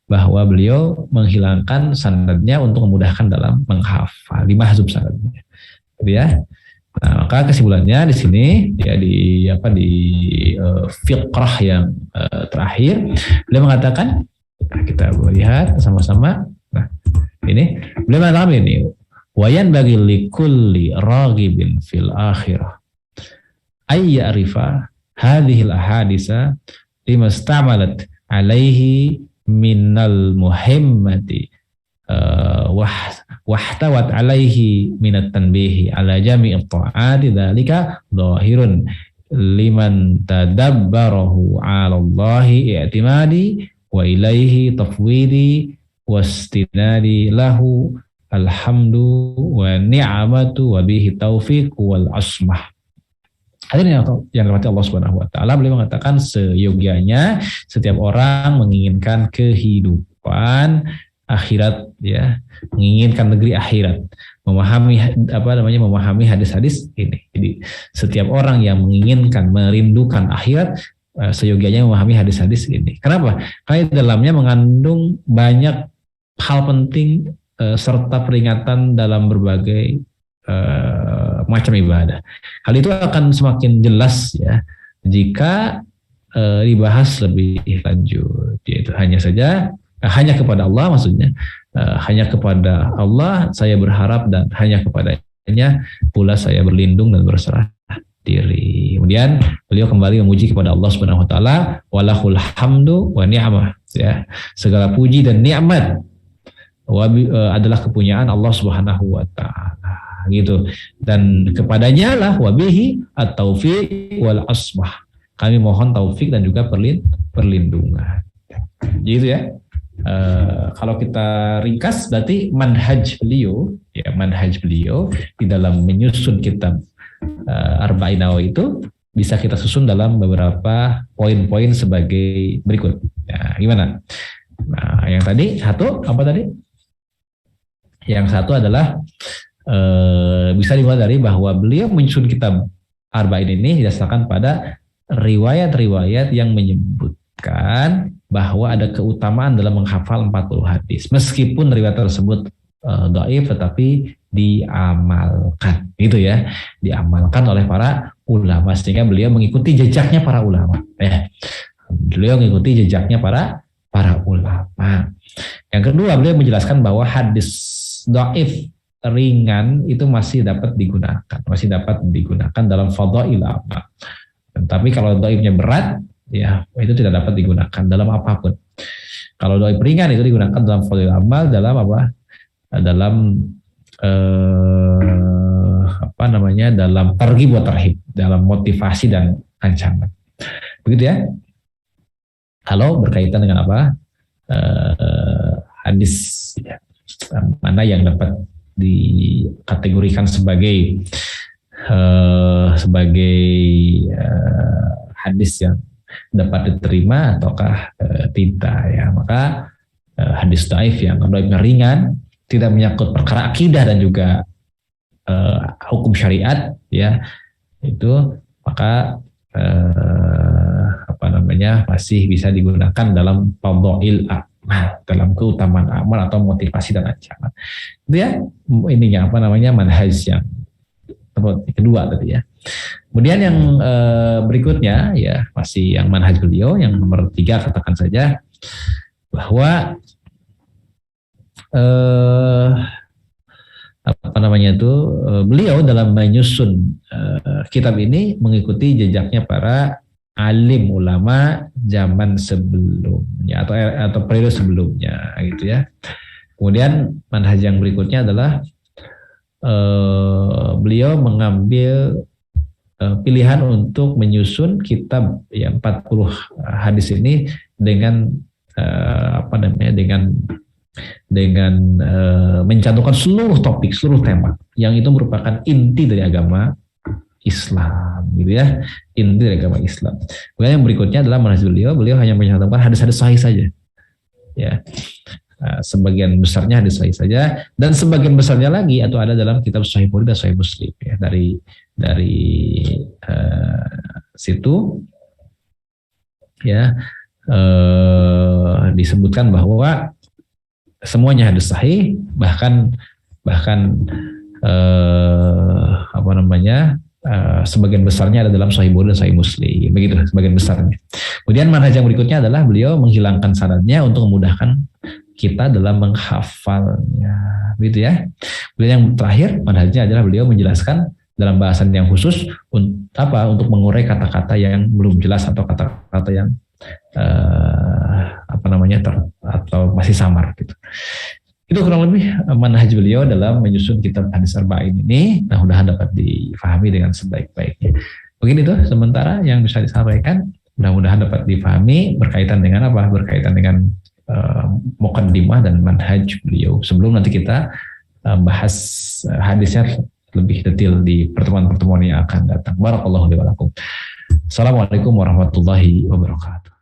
bahwa beliau menghilangkan sanadnya untuk memudahkan dalam menghafal, dimahzub sanadnya gitu ya. Nah, maka kesimpulannya di sini ya di fiqrah yang terakhir beliau mengatakan, kita lihat sama-sama. Nah, ini beliau mengatakan ini, wayan bagi likulli raghibin fil akhirah ay ya'rifa hadhil ahadisa limastamalat alaihi minal muhimmati wahtawat alaihi minat tanbihi ala jami'it ta'ati dzalika dhahirun liman tadabbarahu 'ala Allahi i'timadi wa ilaihi tafwidi wastinadi lahu alhamdu wa ni'amatu wa bihi taufiq wal asmah. Hadirin yang dirahmati Allah Subhanahu wa taala, beliau mengatakan seyogianya setiap orang menginginkan kehidupan akhirat ya, menginginkan negeri akhirat, memahami hadis-hadis ini. Jadi setiap orang yang menginginkan, merindukan akhirat, seyogianya memahami hadis-hadis ini. Kenapa? Karena di dalamnya mengandung banyak hal penting serta peringatan dalam berbagai macam ibadah. Hal itu akan semakin jelas ya jika dibahas lebih lanjut. Yaitu hanya kepada Allah, maksudnya hanya kepada Allah saya berharap dan hanya kepadanya pula saya berlindung dan berserah diri. Kemudian beliau kembali memuji kepada Allah Subhanahu wa taala, walahul hamdu wa ni'mah ya. Segala puji dan nikmat adalah kepunyaan Allah Subhanahu wa taala gitu, dan kepadanya lah wabihi at-taufiq wal asmah, kami mohon taufik dan juga perlindungan gitu ya. Kalau kita ringkas berarti manhaj beliau di dalam menyusun kitab Arba'in Nawawi itu bisa kita susun dalam beberapa poin-poin sebagai berikut. Nah, gimana? Nah, yang tadi satu apa tadi? Yang satu adalah bisa dimulai dari bahwa beliau menyusun kitab Arba'in ini didasarkan pada riwayat-riwayat yang menyebutkan bahwa ada keutamaan dalam menghafal 40 hadis. Meskipun riwayat tersebut dhaif tetapi diamalkan. Gitu ya. Diamalkan oleh para ulama sehingga beliau mengikuti jejaknya para ulama. Beliau mengikuti jejaknya para ulama. Yang kedua, beliau menjelaskan bahwa hadis dhaif ringan itu masih dapat digunakan dalam fadhail amal. Tapi kalau dhaifnya berat, ya itu tidak dapat digunakan dalam apapun. Kalau dhaif ringan itu digunakan dalam fadhail amal, dalam apa? Dalam dalam targhib wa tarhib, dalam motivasi dan ancaman. Begitu ya. Kalau berkaitan dengan apa? Hadis ya, mana yang dapat dikategorikan sebagai hadis yang dapat diterima ataukah tidak ya. Maka hadis dhaif yang ringan, tidak menyangkut perkara akidah dan juga hukum syariat ya, itu maka masih bisa digunakan dalam fadhail amal, dalam keutamaan amal atau motivasi dan ancaman. Itu ya ininya manhaj yang kedua tadi ya. Kemudian yang berikutnya ya masih yang manhaj beliau yang nomor 3, katakan saja bahwa beliau dalam menyusun kitab ini mengikuti jejaknya para alim ulama zaman sebelumnya atau periode sebelumnya gitu ya. Kemudian manhaj yang berikutnya adalah beliau mengambil pilihan untuk menyusun kitab ya 40 hadis ini dengan dengan mencantumkan seluruh topik, seluruh tema yang itu merupakan inti dari agama Islam gitu ya, inti dari agama Islam. Kemudian yang berikutnya adalah manhaj beliau hanya mencantumkan hadis-hadis sahih saja ya. Sebagian besarnya hadis sahih saja, dan sebagian besarnya lagi atau ada dalam kitab Sahih Bukhari dan Sahih Muslim ya. Dari situ ya disebutkan bahwa semuanya hadis sahih, bahkan sebagian besarnya ada dalam Sahih Bukhari dan Sahih Muslim, begitu sebagian besarnya. Kemudian manhaj yang berikutnya adalah beliau menghilangkan syaratnya untuk memudahkan kita dalam menghafalnya, gitu ya. Kemudian yang terakhir manhajnya adalah beliau menjelaskan dalam bahasan yang khusus untuk mengurai kata-kata yang belum jelas atau kata-kata yang atau masih samar gitu. Itu kurang lebih manhaj beliau dalam menyusun kitab hadis arba'in ini. Mudah-mudahan dapat difahami dengan sebaik-baiknya. Mungkin itu sementara yang bisa disampaikan. Mudah-mudahan dapat difahami berkaitan dengan apa? Berkaitan dengan muqaddimah dan manhaj beliau. Sebelum nanti kita bahas hadisnya lebih detail di pertemuan-pertemuan yang akan datang. Barakallahu li wa lakum. Assalamualaikum warahmatullahi wabarakatuh.